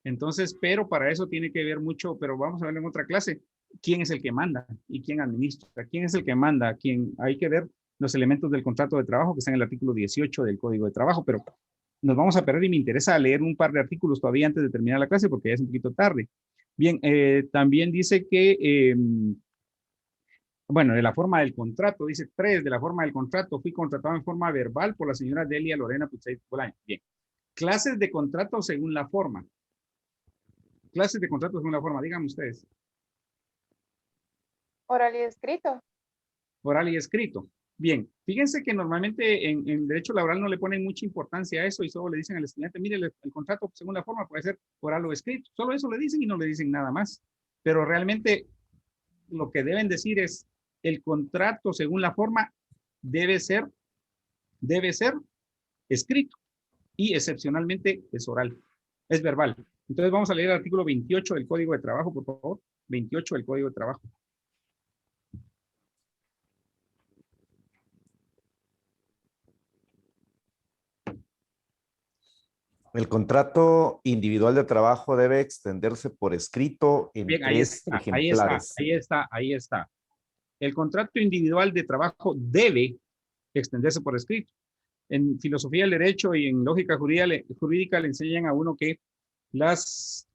Entonces, pero para eso tiene que ver mucho, pero vamos a ver en otra clase, quién es el que manda y quién administra. ¿Quién es el que manda? ¿Quién? Hay que ver los elementos del contrato de trabajo que están en el artículo 18 del Código de Trabajo, pero nos vamos a perder y me interesa leer un par de artículos todavía antes de terminar la clase porque ya es un poquito tarde. Bien, también dice que bueno, de la forma del contrato, dice 3, de la forma del contrato, fui contratado en forma verbal por la señora Delia Lorena Putzeit Bolaño. Bien. Clases de contrato según la forma. Clases de contrato según la forma, díganme ustedes. Oral y escrito. Oral y escrito. Bien, fíjense que normalmente en derecho laboral no le ponen mucha importancia a eso y solo le dicen al estudiante, mire, el contrato según la forma puede ser oral o escrito. Solo eso le dicen y no le dicen nada más. Pero realmente lo que deben decir es, el contrato según la forma debe ser escrito y excepcionalmente es oral, es verbal. Entonces vamos a leer el artículo 28 del Código de Trabajo, por favor. 28 del Código de Trabajo. El contrato individual de trabajo debe extenderse por escrito en Bien, 3 ejemplares. Ahí está. El contrato individual de trabajo debe extenderse por escrito. En filosofía del derecho y en lógica jurídica le enseñan a uno que las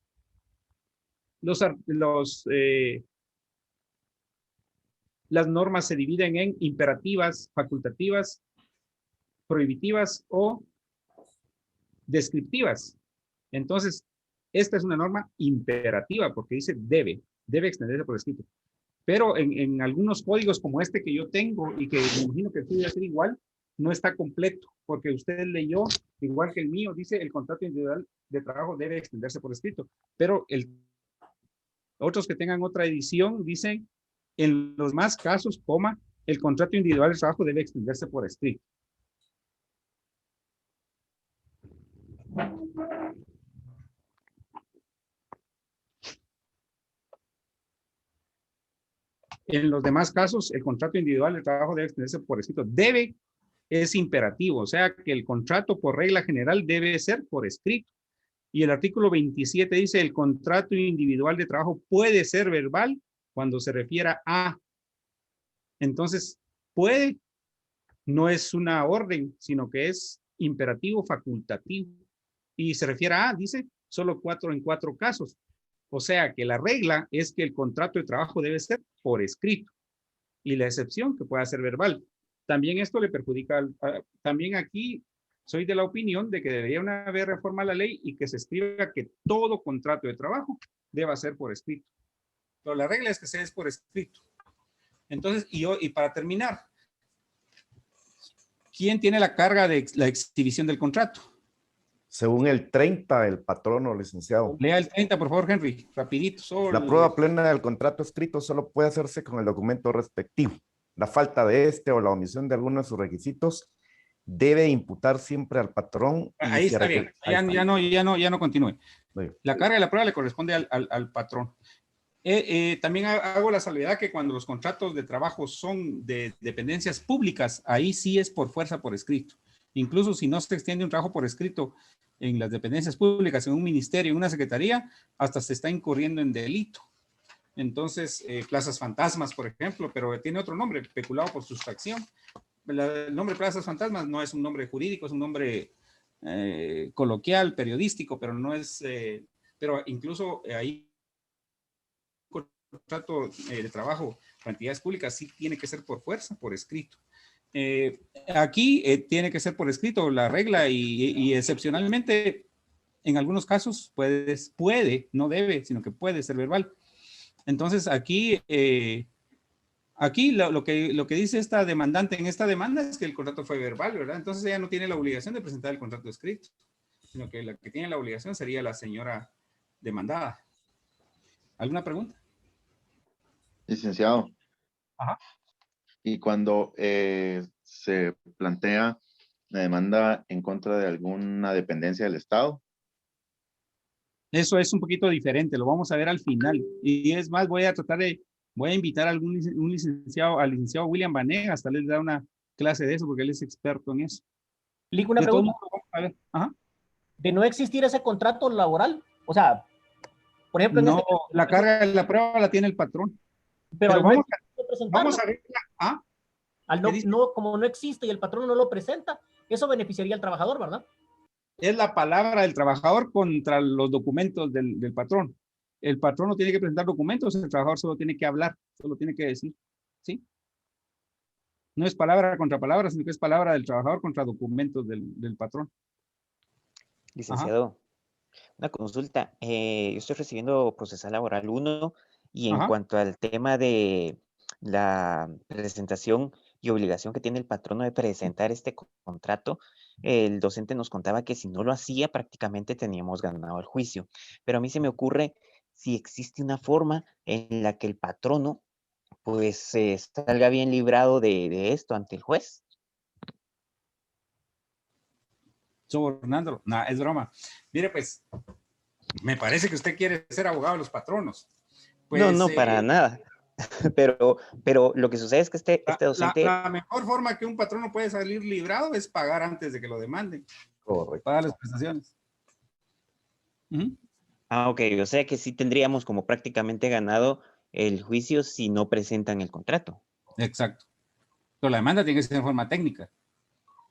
normas se dividen en imperativas, facultativas, prohibitivas o descriptivas. Entonces, esta es una norma imperativa porque dice debe extenderse por escrito. Pero en algunos códigos como este que yo tengo y que me imagino que puede ser igual, no está completo, porque usted leyó, igual que el mío, dice el contrato individual de trabajo debe extenderse por escrito. Pero otros que tengan otra edición dicen, en los más casos, el contrato individual de trabajo debe extenderse por escrito. En los demás casos, el contrato individual de trabajo debe extenderse por escrito. Debe es imperativo, o sea que el contrato por regla general debe ser por escrito. Y el artículo 27 dice, el contrato individual de trabajo puede ser verbal cuando se refiera a. Entonces, puede, no es una orden, sino que es imperativo facultativo. Y se refiere a, dice, solo 4 en 4 casos. O sea que la regla es que el contrato de trabajo debe ser por escrito y la excepción que pueda ser verbal. También esto le perjudica, también aquí soy de la opinión de que debería haber reforma a la ley y que se escriba que todo contrato de trabajo deba ser por escrito. Pero la regla es que sea por escrito. Entonces, y para terminar, ¿quién tiene la carga de la exhibición del contrato? Según el 30, el patrono, licenciado. Lea el 30, por favor, Henry, rapidito. La prueba plena del contrato escrito solo puede hacerse con el documento respectivo. La falta de este o la omisión de alguno de sus requisitos debe imputar siempre al patrón. Ahí está bien, ya no continúe. La carga de la prueba le corresponde al patrón. También hago la salvedad que cuando los contratos de trabajo son de dependencias públicas, ahí sí es por fuerza por escrito. Incluso si no se extiende un trabajo por escrito en las dependencias públicas, en un ministerio, en una secretaría, hasta se está incurriendo en delito. Entonces, plazas fantasmas, por ejemplo, pero tiene otro nombre, peculado por sustracción. El nombre plazas fantasmas no es un nombre jurídico, es un nombre coloquial, periodístico, pero no es, pero incluso ahí contrato de trabajo para entidades públicas sí tiene que ser por fuerza, por escrito. Aquí tiene que ser por escrito la regla y excepcionalmente en algunos casos puede, no debe, sino que puede ser verbal. Entonces aquí lo que dice esta demandante en esta demanda es que el contrato fue verbal, ¿verdad? Entonces ella no tiene la obligación de presentar el contrato escrito, sino que la que tiene la obligación sería la señora demandada. ¿Alguna pregunta? Licenciado. Ajá. Y cuando se plantea la demanda en contra de alguna dependencia del Estado. Eso es un poquito diferente, lo vamos a ver al final. Y es más, voy a invitar a al licenciado William Vanegas, tal vez le da una clase de eso, porque él es experto en eso. Lico, una pregunta. A ver. Ajá. De no existir ese contrato laboral, o sea, por ejemplo... No, la carga de la prueba la tiene el patrón. Pero vamos a ver. Como no existe y el patrón no lo presenta, eso beneficiaría al trabajador, ¿verdad? Es la palabra del trabajador contra los documentos del patrón. El patrón no tiene que presentar documentos, el trabajador solo tiene que hablar, solo tiene que decir, ¿sí? No es palabra contra palabra, sino que es palabra del trabajador contra documentos del patrón. Licenciado, una consulta. Yo estoy recibiendo procesal laboral 1 y en cuanto al tema de la presentación y obligación que tiene el patrono de presentar este contrato, el docente nos contaba que si no lo hacía prácticamente teníamos ganado el juicio. Pero a mí se me ocurre si existe una forma en la que el patrono pues salga bien librado de esto ante el juez. Sobornándolo. No, es broma. Mire, pues, me parece que usted quiere ser abogado de los patronos. Pues, no, para nada. Pero lo que sucede es que este docente... La mejor forma que un patrono puede salir librado es pagar antes de que lo demanden. Correcto. Pagar las prestaciones. Ok, o sea que sí tendríamos como prácticamente ganado el juicio si no presentan el contrato. Exacto. Pero la demanda tiene que ser en forma técnica.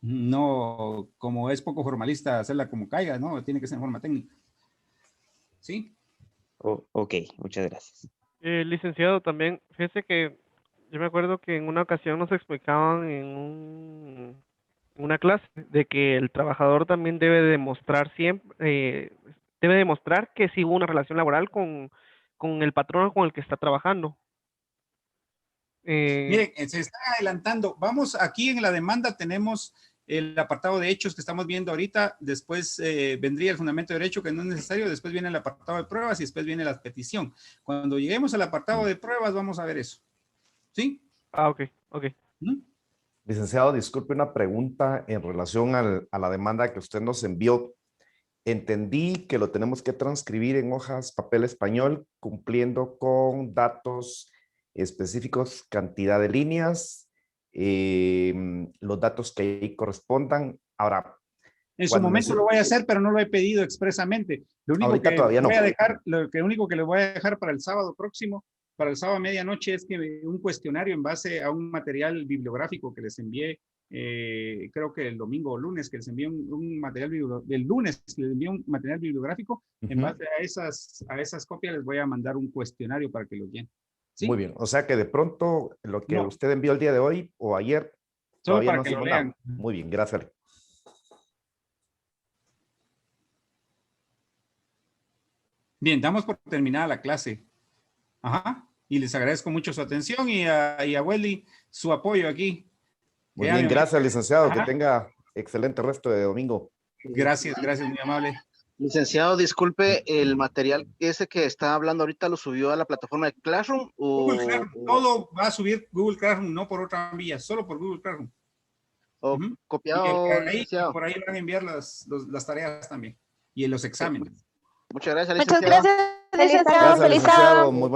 No, como es poco formalista hacerla como caiga, ¿no? Tiene que ser en forma técnica. ¿Sí? Ok, muchas gracias. Licenciado, también, fíjese que yo me acuerdo que en una ocasión nos explicaban en una clase de que el trabajador también debe demostrar siempre, debe demostrar que sí hubo una relación laboral con el patrón con el que está trabajando. Miren, se está adelantando. Vamos, aquí en la demanda tenemos el apartado de hechos que estamos viendo ahorita, después vendría el fundamento de derecho que no es necesario, después viene el apartado de pruebas y después viene la petición. Cuando lleguemos al apartado de pruebas vamos a ver eso. ¿Sí? Ok. Licenciado, disculpe una pregunta en relación a la demanda que usted nos envió. Entendí que lo tenemos que transcribir en hojas papel español, cumpliendo con datos específicos, cantidad de líneas, los datos que ahí correspondan. Ahora, en su momento lo voy a hacer, pero no lo he pedido expresamente. Lo único que todavía no. Lo único que les voy a dejar para el sábado próximo, para el sábado a medianoche, es que un cuestionario en base a un material bibliográfico que les envié, creo que el domingo o lunes, que les envié un material bibliográfico, el lunes les envié un material bibliográfico, en base a esas copias les voy a mandar un cuestionario para que lo llenen. ¿Sí? Muy bien, o sea que de pronto lo que usted envió el día de hoy o ayer, solo todavía para no que se lo lean. Muy bien, gracias. Bien, damos por terminada la clase. Y les agradezco mucho su atención y a Welly su apoyo aquí. Muy bien, gracias, licenciado. Que tenga excelente resto de domingo. Gracias, muy amable. Licenciado, disculpe, el material ese que está hablando ahorita lo subió a la plataforma de Classroom o... Google Classroom, todo va a subir Google Classroom, no por otra vía, solo por Google Classroom. O copiado, por ahí van a enviar las tareas también y los exámenes. Muchas gracias, licenciado. Gracias, licenciado. Muy